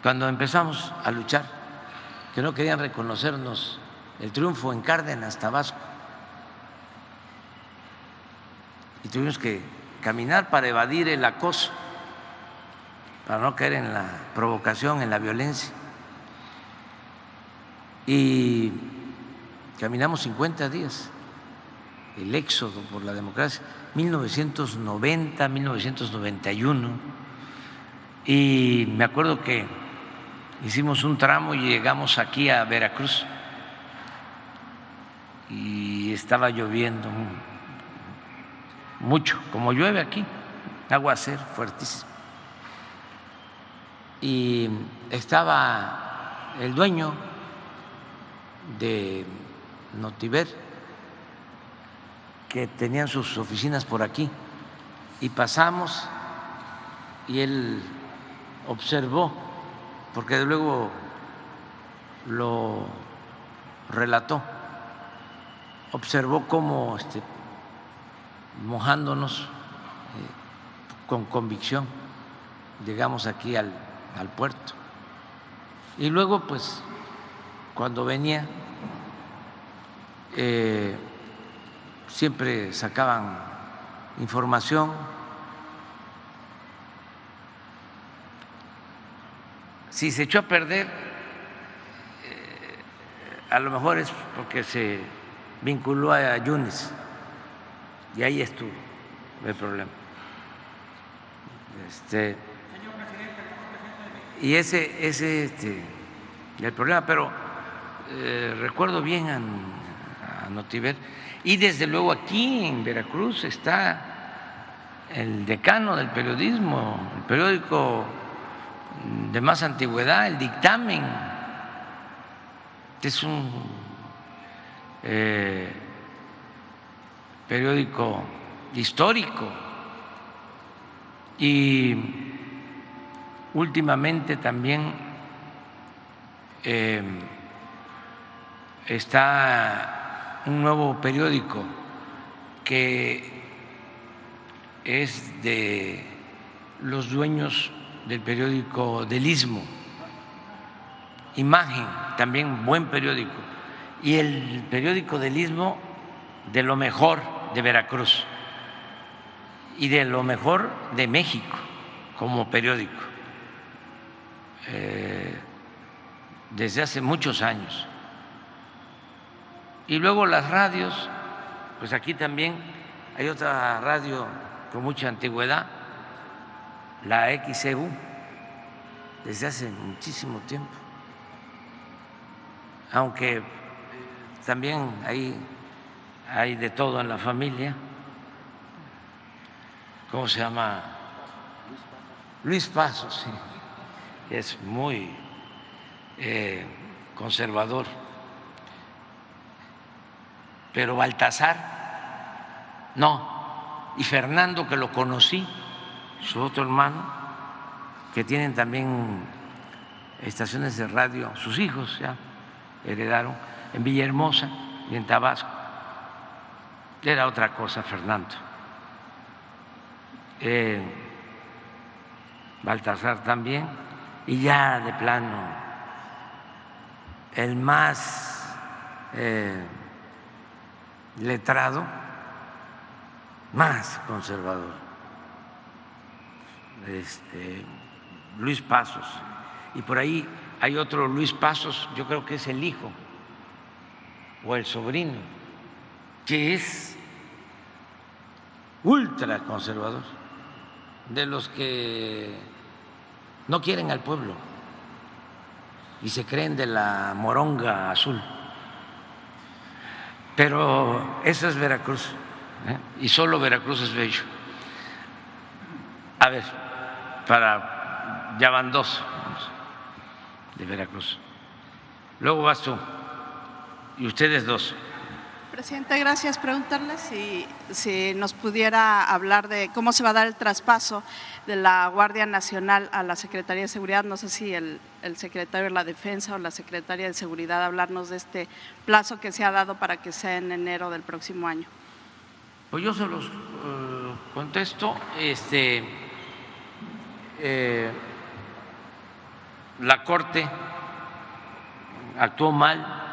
cuando empezamos a luchar, que no querían reconocernos el triunfo en Cárdenas, Tabasco, y tuvimos que caminar para evadir el acoso, para no caer en la provocación, en la violencia. Y caminamos 50 días, el éxodo por la democracia, 1990, 1991, y me acuerdo que hicimos un tramo y llegamos aquí a Veracruz y estaba lloviendo mucho, como llueve aquí, aguacero fuertísimo, y estaba el dueño de Notiver, que tenían sus oficinas por aquí, y pasamos y él observó, porque luego lo relató, observó cómo mojándonos con convicción llegamos aquí al puerto, y luego pues cuando venía siempre sacaban información. Si se echó a perder, a lo mejor es porque se vinculó a Yunes, y ahí estuvo el problema. Y ese el problema, pero recuerdo bien a Notiver, y desde luego aquí en Veracruz está el decano del periodismo, el periódico de más antigüedad, El Dictamen, que es un periódico histórico, y últimamente también está un nuevo periódico que es de los dueños del periódico del Istmo, Imagen, también buen periódico, y el periódico del Istmo, de lo mejor de Veracruz y de lo mejor de México como periódico, desde hace muchos años. Y luego las radios, pues aquí también hay otra radio con mucha antigüedad, la XEU, desde hace muchísimo tiempo, aunque también hay de todo en la familia. ¿Cómo se llama? Luis Paso, sí, es muy conservador. Pero Baltasar, no, y Fernando, que lo conocí su otro hermano, que tienen también estaciones de radio, sus hijos ya heredaron en Villahermosa y en Tabasco. Era otra cosa, Fernando. Baltasar también, y ya de plano el más letrado, más conservador, Luis Pasos, y por ahí hay otro Luis Pasos, yo creo que es el hijo o el sobrino, que es ultra conservador, de los que no quieren al pueblo y se creen de la moronga azul. Pero eso es Veracruz, y solo Veracruz es bello. A ver, ya van dos de Veracruz. Luego vas tú y ustedes dos. Presidente, gracias. Preguntarle si nos pudiera hablar de cómo se va a dar el traspaso de la Guardia Nacional a la Secretaría de Seguridad. No sé si el secretario de la Defensa o la Secretaria de Seguridad hablarnos de este plazo que se ha dado para que sea en enero del próximo año. Pues yo se los contesto. La Corte actuó mal.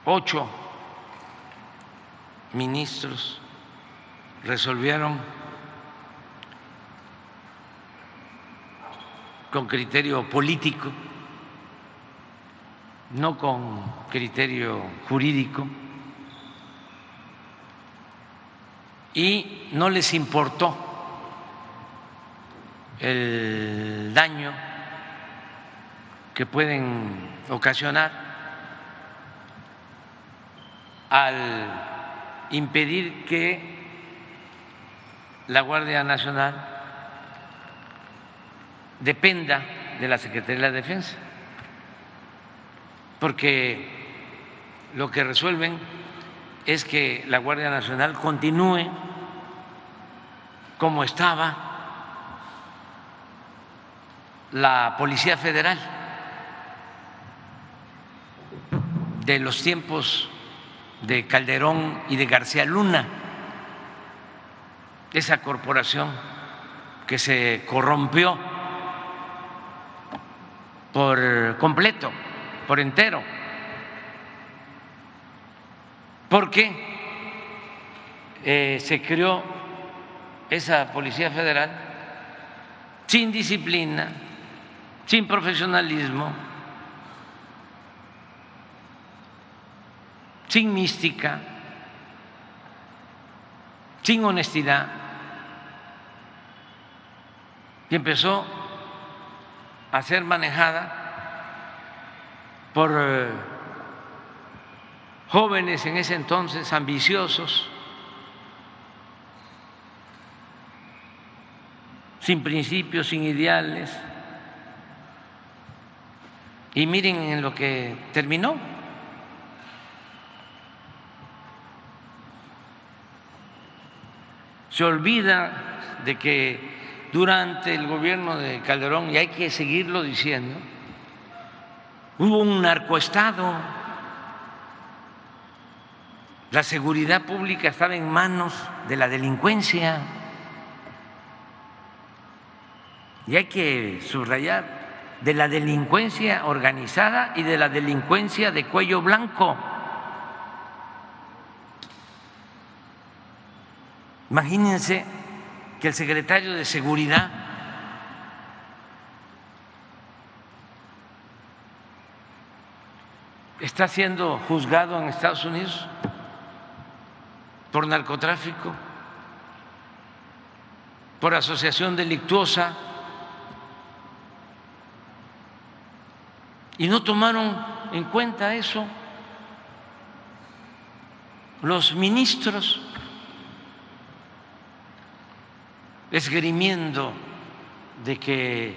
8 ministros resolvieron con criterio político, no con criterio jurídico, y no les importó el daño que pueden ocasionar al impedir que la Guardia Nacional dependa de la Secretaría de la Defensa, porque lo que resuelven es que la Guardia Nacional continúe como estaba la Policía Federal de los tiempos de Calderón y de García Luna, esa corporación que se corrompió por completo, por entero, porque se creó esa Policía Federal sin disciplina, sin profesionalismo, sin mística, sin honestidad, y empezó a ser manejada por jóvenes en ese entonces ambiciosos, sin principios, sin ideales, y miren en lo que terminó. Se olvida de que durante el gobierno de Calderón, y hay que seguirlo diciendo, hubo un narcoestado. La seguridad pública estaba en manos de la delincuencia. Y hay que subrayar, de la delincuencia organizada y de la delincuencia de cuello blanco. Imagínense que el secretario de Seguridad está siendo juzgado en Estados Unidos por narcotráfico, por asociación delictuosa, y no tomaron en cuenta eso los ministros, esgrimiendo de que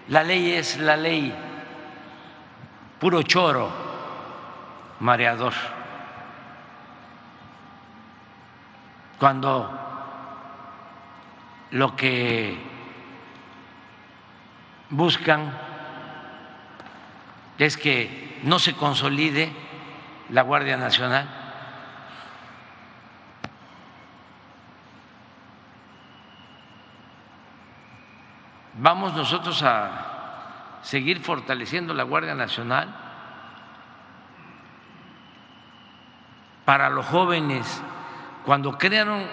la ley es la ley, puro choro mareador. cuando lo que buscan es que no se consolide la Guardia Nacional. Vamos nosotros a seguir fortaleciendo la Guardia Nacional para los jóvenes. Cuando crearon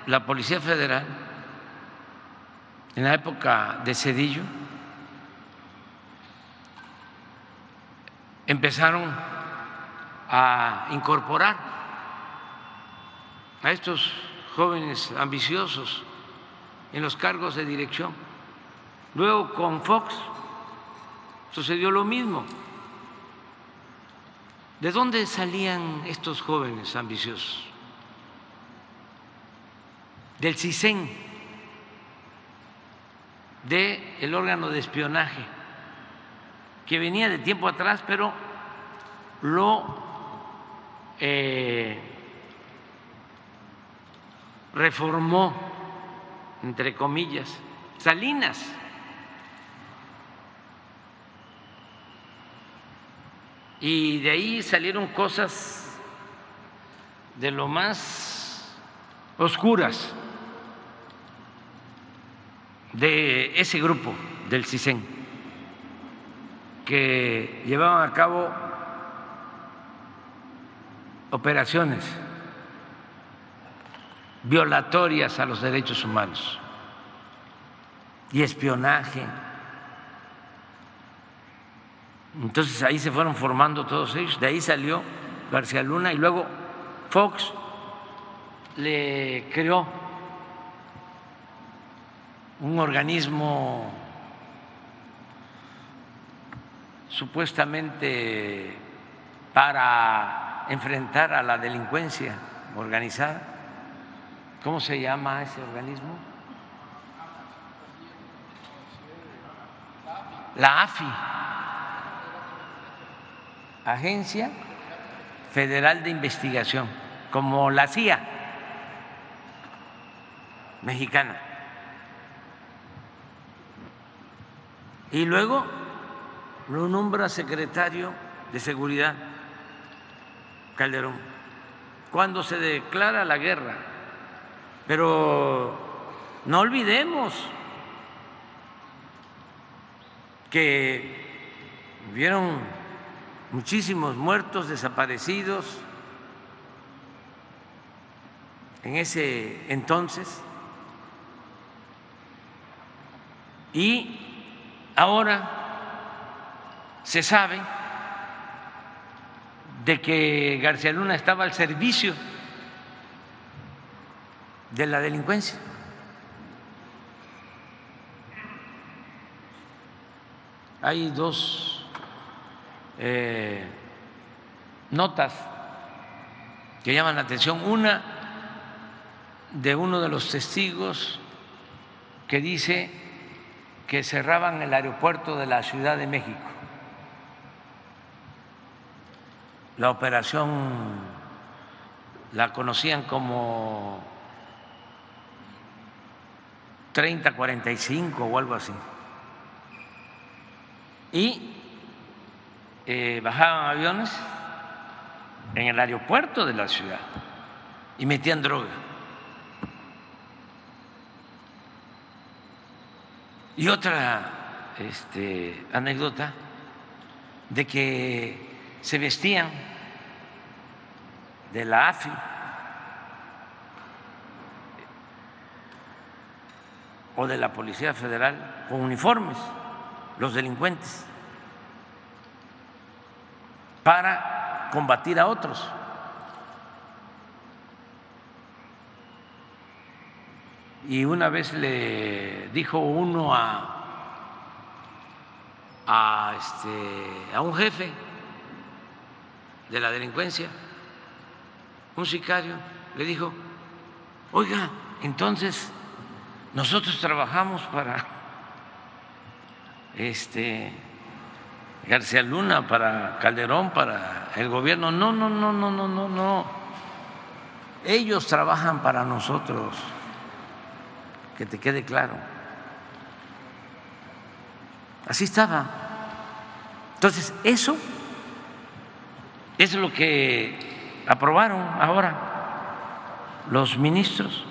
la Policía Federal, en la época de Zedillo, empezaron a incorporar a estos jóvenes ambiciosos en los cargos de dirección. Luego con Fox sucedió lo mismo. ¿De dónde salían estos jóvenes ambiciosos? Del CISEN, del órgano de espionaje, que venía de tiempo atrás, pero lo reformó, entre comillas, Salinas. Y de ahí salieron cosas de lo más oscuras de ese grupo del CISEN, que llevaban a cabo operaciones violatorias a los derechos humanos y espionaje. Entonces ahí se fueron formando todos ellos, de ahí salió García Luna y luego Fox le creó un organismo supuestamente para enfrentar a la delincuencia organizada. ¿Cómo se llama ese organismo? La AFI, Agencia Federal de Investigación, como la CIA mexicana. Y luego lo nombra secretario de Seguridad Calderón, cuando se declara la guerra. Pero no olvidemos que hubieron muchísimos muertos, desaparecidos en ese entonces, y ahora se sabe de que García Luna estaba al servicio de la delincuencia. Hay dos notas que llaman la atención. Una de uno de los testigos que dice que cerraban el aeropuerto de la Ciudad de México. La operación la conocían como 3045 o algo así. Y bajaban aviones en el aeropuerto de la ciudad y metían droga. Y otra anécdota de que se vestían de la AFI o de la Policía Federal con uniformes, los delincuentes, para combatir a otros. Y una vez le dijo uno a un jefe de la delincuencia, un sicario, le dijo: oiga, entonces nosotros trabajamos para García Luna, para Calderón, para el gobierno. No, Ellos trabajan para nosotros, que te quede claro. Así estaba. Entonces, eso es lo que aprobaron ahora los ministros.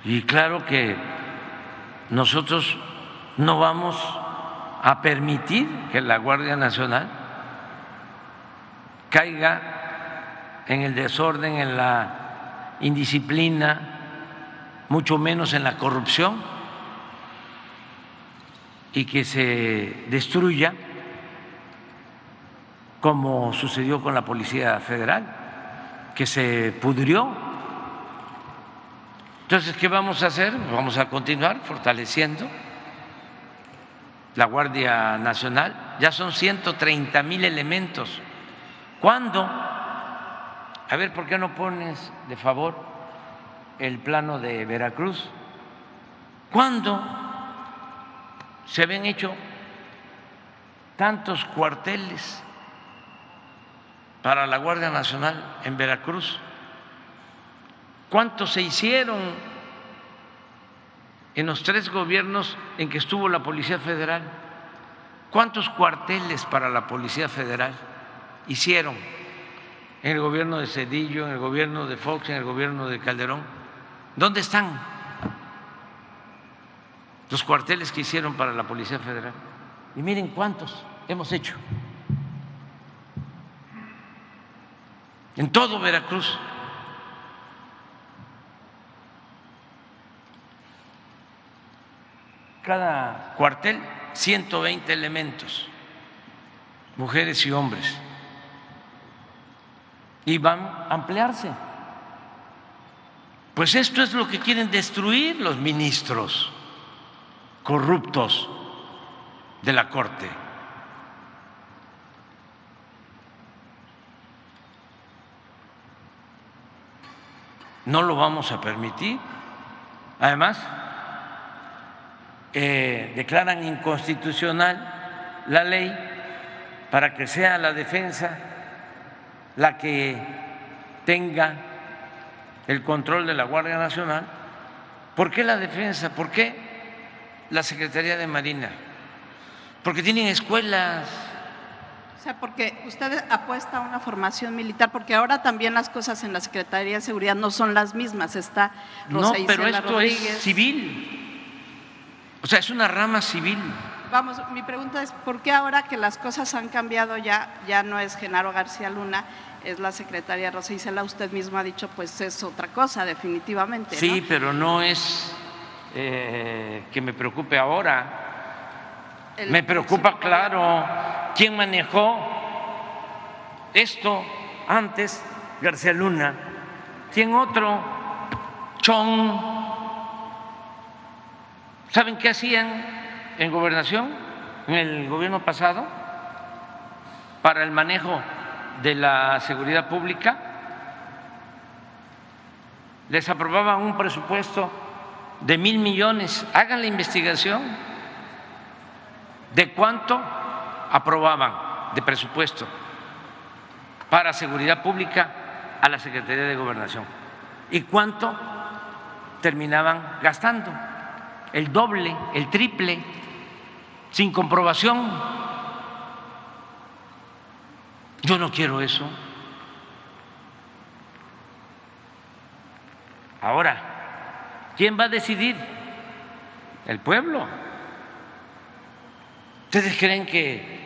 Y claro que nosotros no vamos a permitir que la Guardia Nacional caiga en el desorden, en la indisciplina, mucho menos en la corrupción, y que se destruya como sucedió con la Policía Federal, que se pudrió. Entonces, ¿qué vamos a hacer? Vamos a continuar fortaleciendo la Guardia Nacional. Ya son 130,000 elementos. ¿Cuándo? A ver, ¿por qué no pones de favor el plano de Veracruz? ¿Cuándo se habían hecho tantos cuarteles para la Guardia Nacional en Veracruz? ¿Cuántos se hicieron en los 3 gobiernos en que estuvo la Policía Federal? ¿Cuántos cuarteles para la Policía Federal hicieron en el gobierno de Zedillo, en el gobierno de Fox, en el gobierno de Calderón? ¿Dónde están los cuarteles que hicieron para la Policía Federal? Y miren cuántos hemos hecho en todo Veracruz. Cada cuartel, 120 elementos, mujeres y hombres, y van a ampliarse. Pues esto es lo que quieren destruir los ministros corruptos de la Corte. No lo vamos a permitir. Además, declaran inconstitucional la ley para que sea la defensa la que tenga el control de la Guardia Nacional. ¿Por qué la defensa? ¿Por qué la Secretaría de Marina? Porque tienen escuelas. O sea, porque usted apuesta a una formación militar, porque ahora también las cosas en la Secretaría de Seguridad no son las mismas. Está Rosa No, pero Isela esto Rodríguez. es civil. O sea, es una rama civil. Vamos, mi pregunta es, ¿por qué ahora que las cosas han cambiado ya no es Genaro García Luna, es la secretaria Rosa Isela? Usted mismo ha dicho, pues es otra cosa, definitivamente, ¿no? Sí, pero no es que me preocupe ahora. Me preocupa, claro, quién manejó esto antes, García Luna. ¿Quién otro? Chong. ¿Saben qué hacían en Gobernación, en el gobierno pasado, para el manejo de la seguridad pública? Les aprobaban un presupuesto de 1,000 millones. Hagan la investigación de cuánto aprobaban de presupuesto para seguridad pública a la Secretaría de Gobernación y cuánto terminaban gastando. El doble, el triple, sin comprobación. Yo no quiero eso. Ahora, ¿quién va a decidir? El pueblo. ¿Ustedes creen que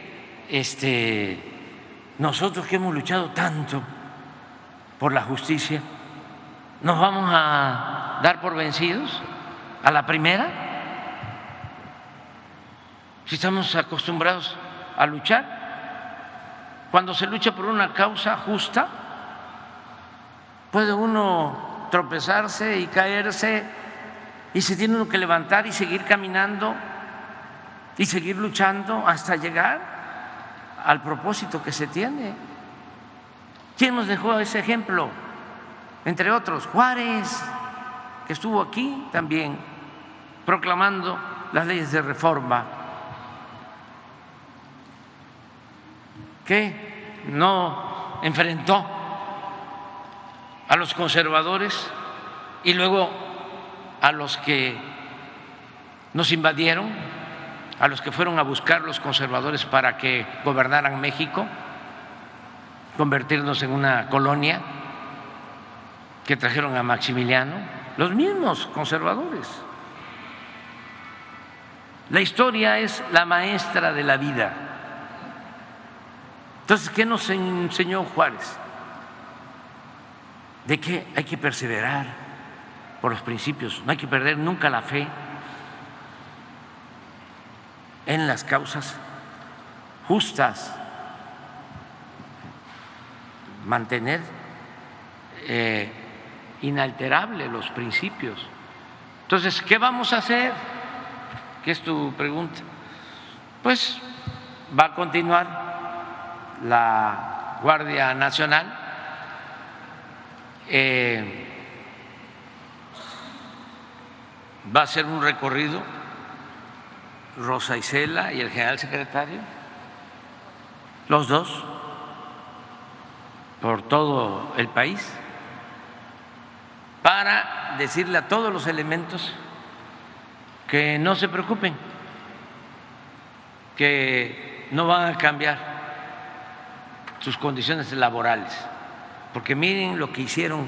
nosotros que hemos luchado tanto por la justicia, nos vamos a dar por vencidos a la primera? Si estamos acostumbrados a luchar, cuando se lucha por una causa justa, puede uno tropezarse y caerse y se tiene uno que levantar y seguir caminando y seguir luchando hasta llegar al propósito que se tiene. ¿Quién nos dejó ese ejemplo? Entre otros, Juárez, que estuvo aquí también proclamando las leyes de reforma, que no enfrentó a los conservadores y luego a los que nos invadieron, a los que fueron a buscar los conservadores para que gobernaran México, convertirnos en una colonia, que trajeron a Maximiliano, los mismos conservadores. La historia es la maestra de la vida. Entonces, ¿qué nos enseñó Juárez? De que hay que perseverar por los principios, no hay que perder nunca la fe en las causas justas, mantener inalterables los principios. Entonces, ¿qué vamos a hacer? ¿Qué es tu pregunta? Pues va a continuar la Guardia Nacional. Va a ser un recorrido Rosa Isela y el general secretario, los dos, por todo el país, para decirle a todos los elementos que no se preocupen, que no van a cambiar sus condiciones laborales, porque miren lo que hicieron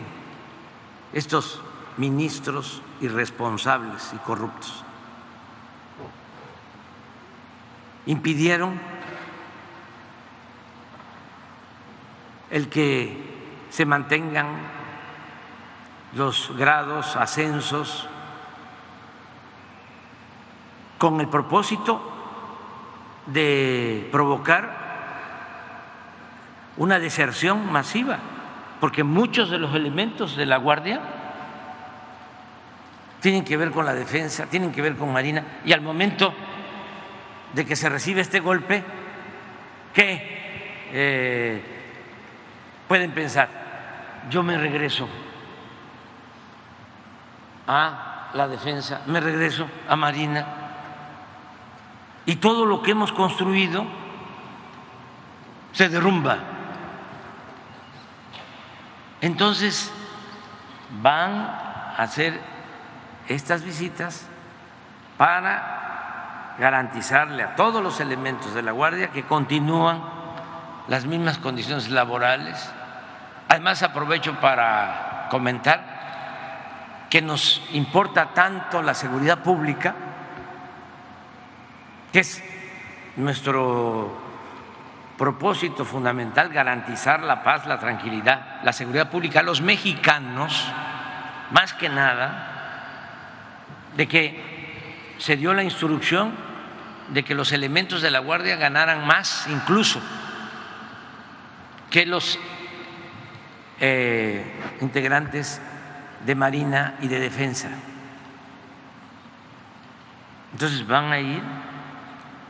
estos ministros irresponsables y corruptos. Impidieron el que se mantengan los grados, ascensos, con el propósito de provocar una deserción masiva, porque muchos de los elementos de la Guardia tienen que ver con la defensa, tienen que ver con Marina, y al momento de que se recibe este golpe, ¿qué pueden pensar? Yo me regreso a la defensa, me regreso a Marina, y todo lo que hemos construido se derrumba. Entonces van a hacer estas visitas para garantizarle a todos los elementos de la Guardia que continúan las mismas condiciones laborales. Además, aprovecho para comentar que nos importa tanto la seguridad pública, que es nuestro propósito fundamental, garantizar la paz, la tranquilidad, la seguridad pública. Los mexicanos, más que nada, de que se dio la instrucción de que los elementos de la Guardia ganaran más incluso que los integrantes de Marina y de Defensa. Entonces van a ir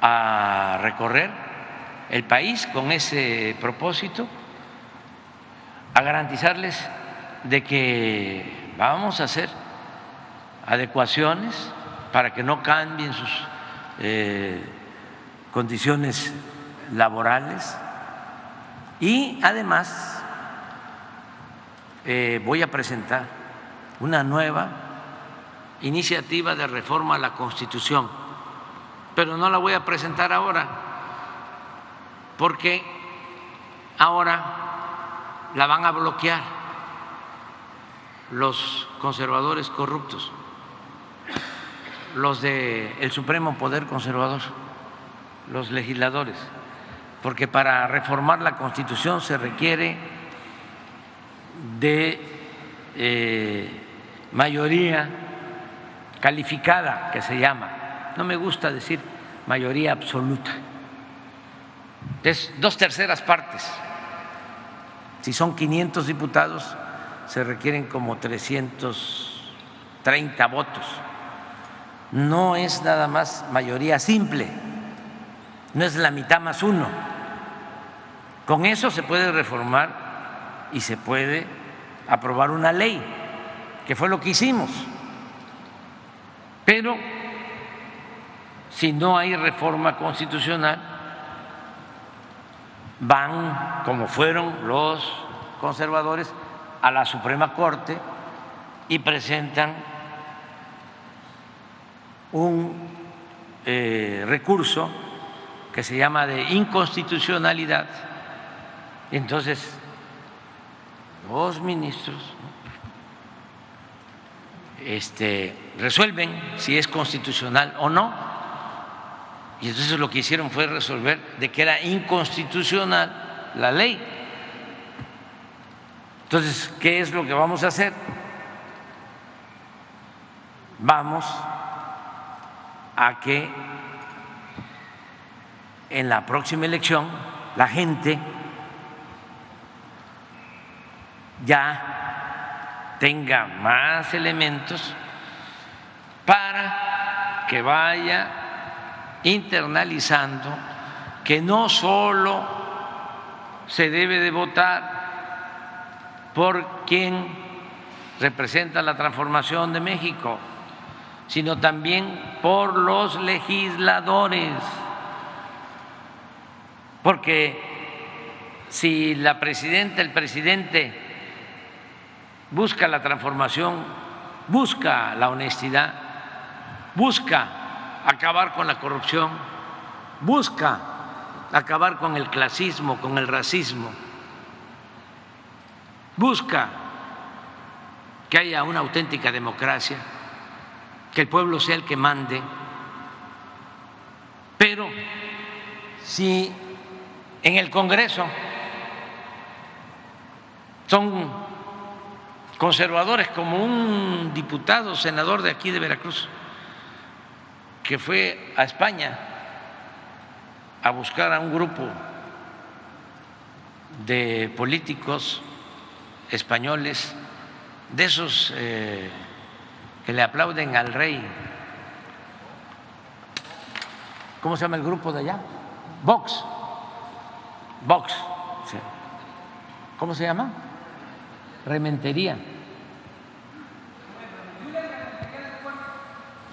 a recorrer el país con ese propósito, a garantizarles de que vamos a hacer adecuaciones para que no cambien sus condiciones laborales, y además voy a presentar una nueva iniciativa de reforma a la Constitución, pero no la voy a presentar ahora, porque ahora la van a bloquear los conservadores corruptos, los del Supremo Poder Conservador, los legisladores, porque para reformar la Constitución se requiere de mayoría calificada, que se llama. No me gusta decir mayoría absoluta. Es 2/3 partes. Si son 500 diputados, se requieren como 330 votos. No es nada más mayoría simple, no es la mitad más uno. Con eso se puede reformar y se puede aprobar una ley, que fue lo que hicimos. Pero si no hay reforma constitucional, van, como fueron los conservadores, a la Suprema Corte y presentan un recurso que se llama de inconstitucionalidad. Entonces, los ministros resuelven si es constitucional o no, y entonces lo que hicieron fue resolver de que era inconstitucional la ley. Entonces, ¿qué es lo que vamos a hacer? Vamos a que en la próxima elección la gente ya tenga más elementos para que vaya internalizando que no solo se debe de votar por quien representa la transformación de México, sino también por los legisladores, porque si la presidenta, el presidente busca la transformación, busca la honestidad, busca acabar con la corrupción, busca acabar con el clasismo, con el racismo, busca que haya una auténtica democracia, que el pueblo sea el que mande, pero si en el Congreso son conservadores, como un diputado, senador de aquí de Veracruz, que fue a España a buscar a un grupo de políticos españoles, de esos que le aplauden al rey. ¿Cómo se llama el grupo de allá? Vox. Vox. Sí. ¿Cómo se llama? Rementería.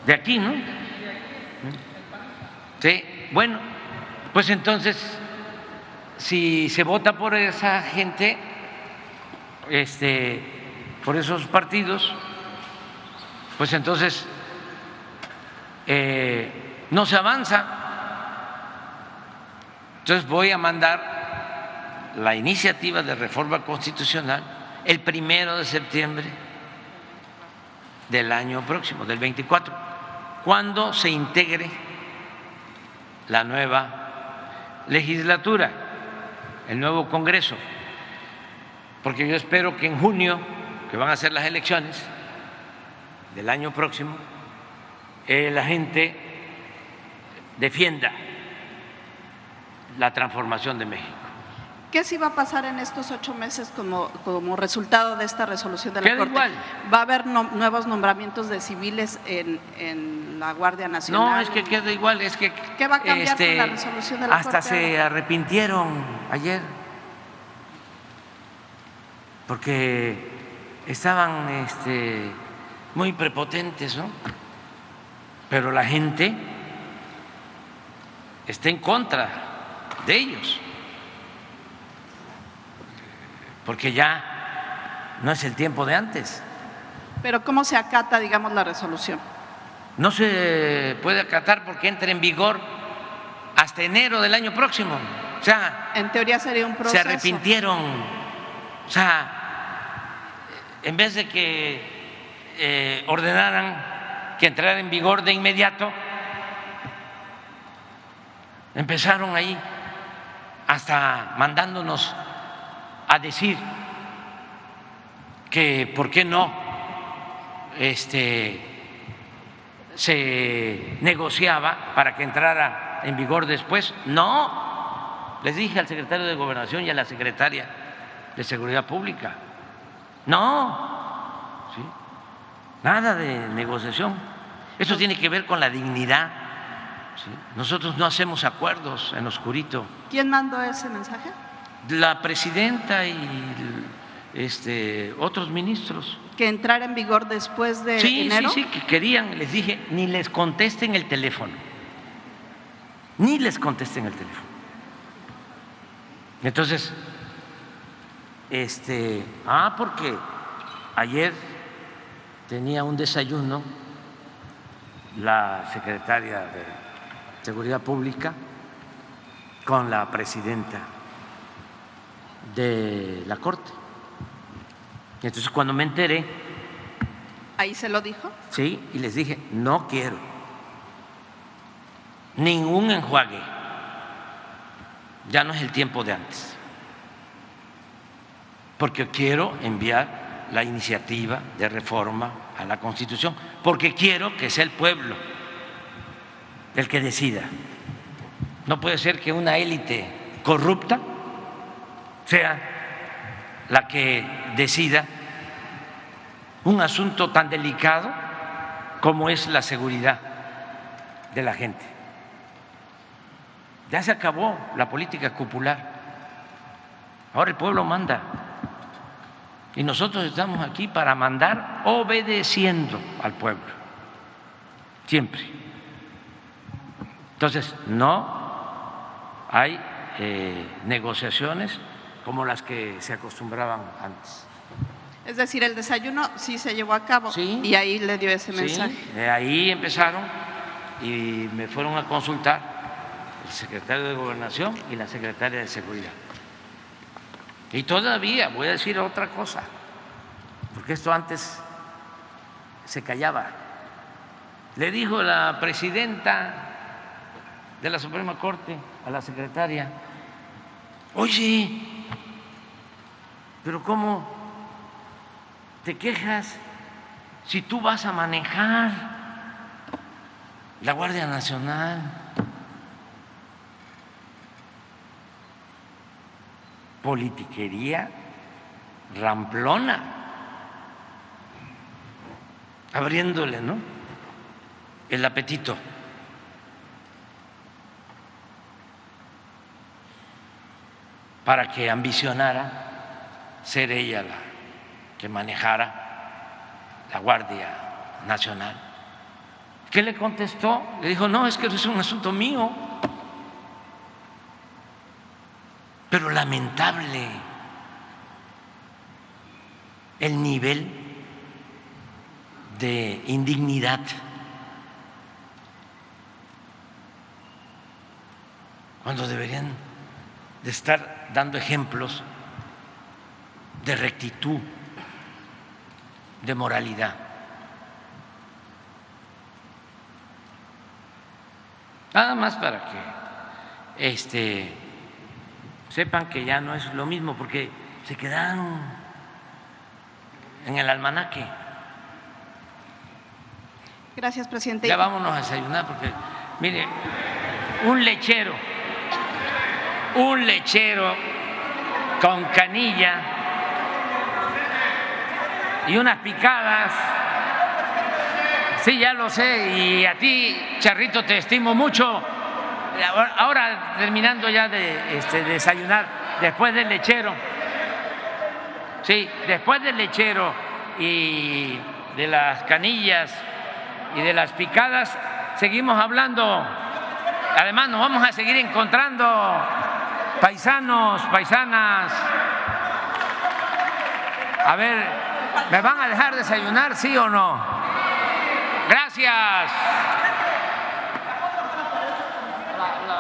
De aquí, ¿no? Sí. Bueno, pues entonces, si se vota por esa gente, por esos partidos, pues entonces no se avanza. Entonces voy a mandar la iniciativa de reforma constitucional el 1 de septiembre del año próximo, del 24, cuando se integre la nueva legislatura, el nuevo Congreso, porque yo espero que en junio, que van a ser las elecciones del año próximo, la gente defienda la transformación de México. ¿Qué sí va a pasar en estos 8 meses como resultado de esta resolución de la Queda Corte? igual. ¿Va a haber nuevos nombramientos de civiles en la Guardia Nacional? No, es que queda igual, es que ¿Qué va a cambiar con la resolución de la hasta Corte? se arrepintieron ayer, porque estaban muy prepotentes, ¿no? Pero la gente está en contra de ellos, porque ya no es el tiempo de antes. Pero ¿cómo se acata, digamos, la resolución? No se puede acatar porque entra en vigor hasta enero del año próximo. O sea, en teoría sería un proceso. Se arrepintieron. O sea, en vez de que ordenaran que entrara en vigor de inmediato, empezaron ahí hasta mandándonos a decir que por qué no se negociaba para que entrara en vigor después. No, les dije al secretario de Gobernación y a la secretaria de Seguridad Pública, no, ¿sí? Nada de negociación. Eso tiene que ver con la dignidad. ¿Sí? Nosotros no hacemos acuerdos en oscurito. ¿Quién mandó ese mensaje? La presidenta y otros ministros. ¿Que entrara en vigor después de enero? Sí, que querían, les dije, ni les contesten el teléfono, ni les contesten el teléfono. Entonces, Porque ayer tenía un desayuno la secretaria de Seguridad Pública con la presidenta de la Corte. Entonces, cuando me enteré… ¿Ahí se lo dijo? Sí, y les dije, no quiero ningún enjuague, ya no es el tiempo de antes, porque quiero enviar la iniciativa de reforma a la Constitución, porque quiero que sea el pueblo el que decida. No puede ser que una élite corrupta sea la que decida un asunto tan delicado como es la seguridad de la gente. Ya se acabó la política cupular. Ahora el pueblo manda. Y nosotros estamos aquí para mandar obedeciendo al pueblo. Siempre. Entonces, no hay negociaciones como las que se acostumbraban antes. Es decir, el desayuno sí se llevó a cabo, sí, y ahí le dio ese mensaje. Sí, ahí empezaron y me fueron a consultar el secretario de Gobernación y la secretaria de Seguridad. Y todavía voy a decir otra cosa, porque esto antes se callaba. Le dijo la presidenta de la Suprema Corte a la secretaria: oye, pero ¿cómo te quejas si tú vas a manejar la Guardia Nacional? Politiquería ramplona, abriéndole, ¿no?, el apetito. Para que ambicionara ser ella la que manejara la Guardia Nacional. ¿Qué le contestó? Le dijo: no, es que es un asunto mío. Pero lamentable el nivel de indignidad. Cuando deberían de estar dando ejemplos de rectitud, de moralidad. Nada más para que sepan que ya no es lo mismo, porque se quedaron en el almanaque. Gracias, presidente. Ya vámonos a desayunar, porque mire, un lechero con canilla y unas picadas. Sí, ya lo sé, y a ti, Charrito, te estimo mucho. Ahora, terminando ya de desayunar, después del lechero, sí, después del lechero y de las canillas y de las picadas, seguimos hablando. Además, nos vamos a seguir encontrando, paisanos, paisanas. A ver, ¿me van a dejar desayunar, sí o no? Gracias.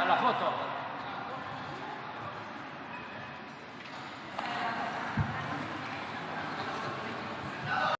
La foto.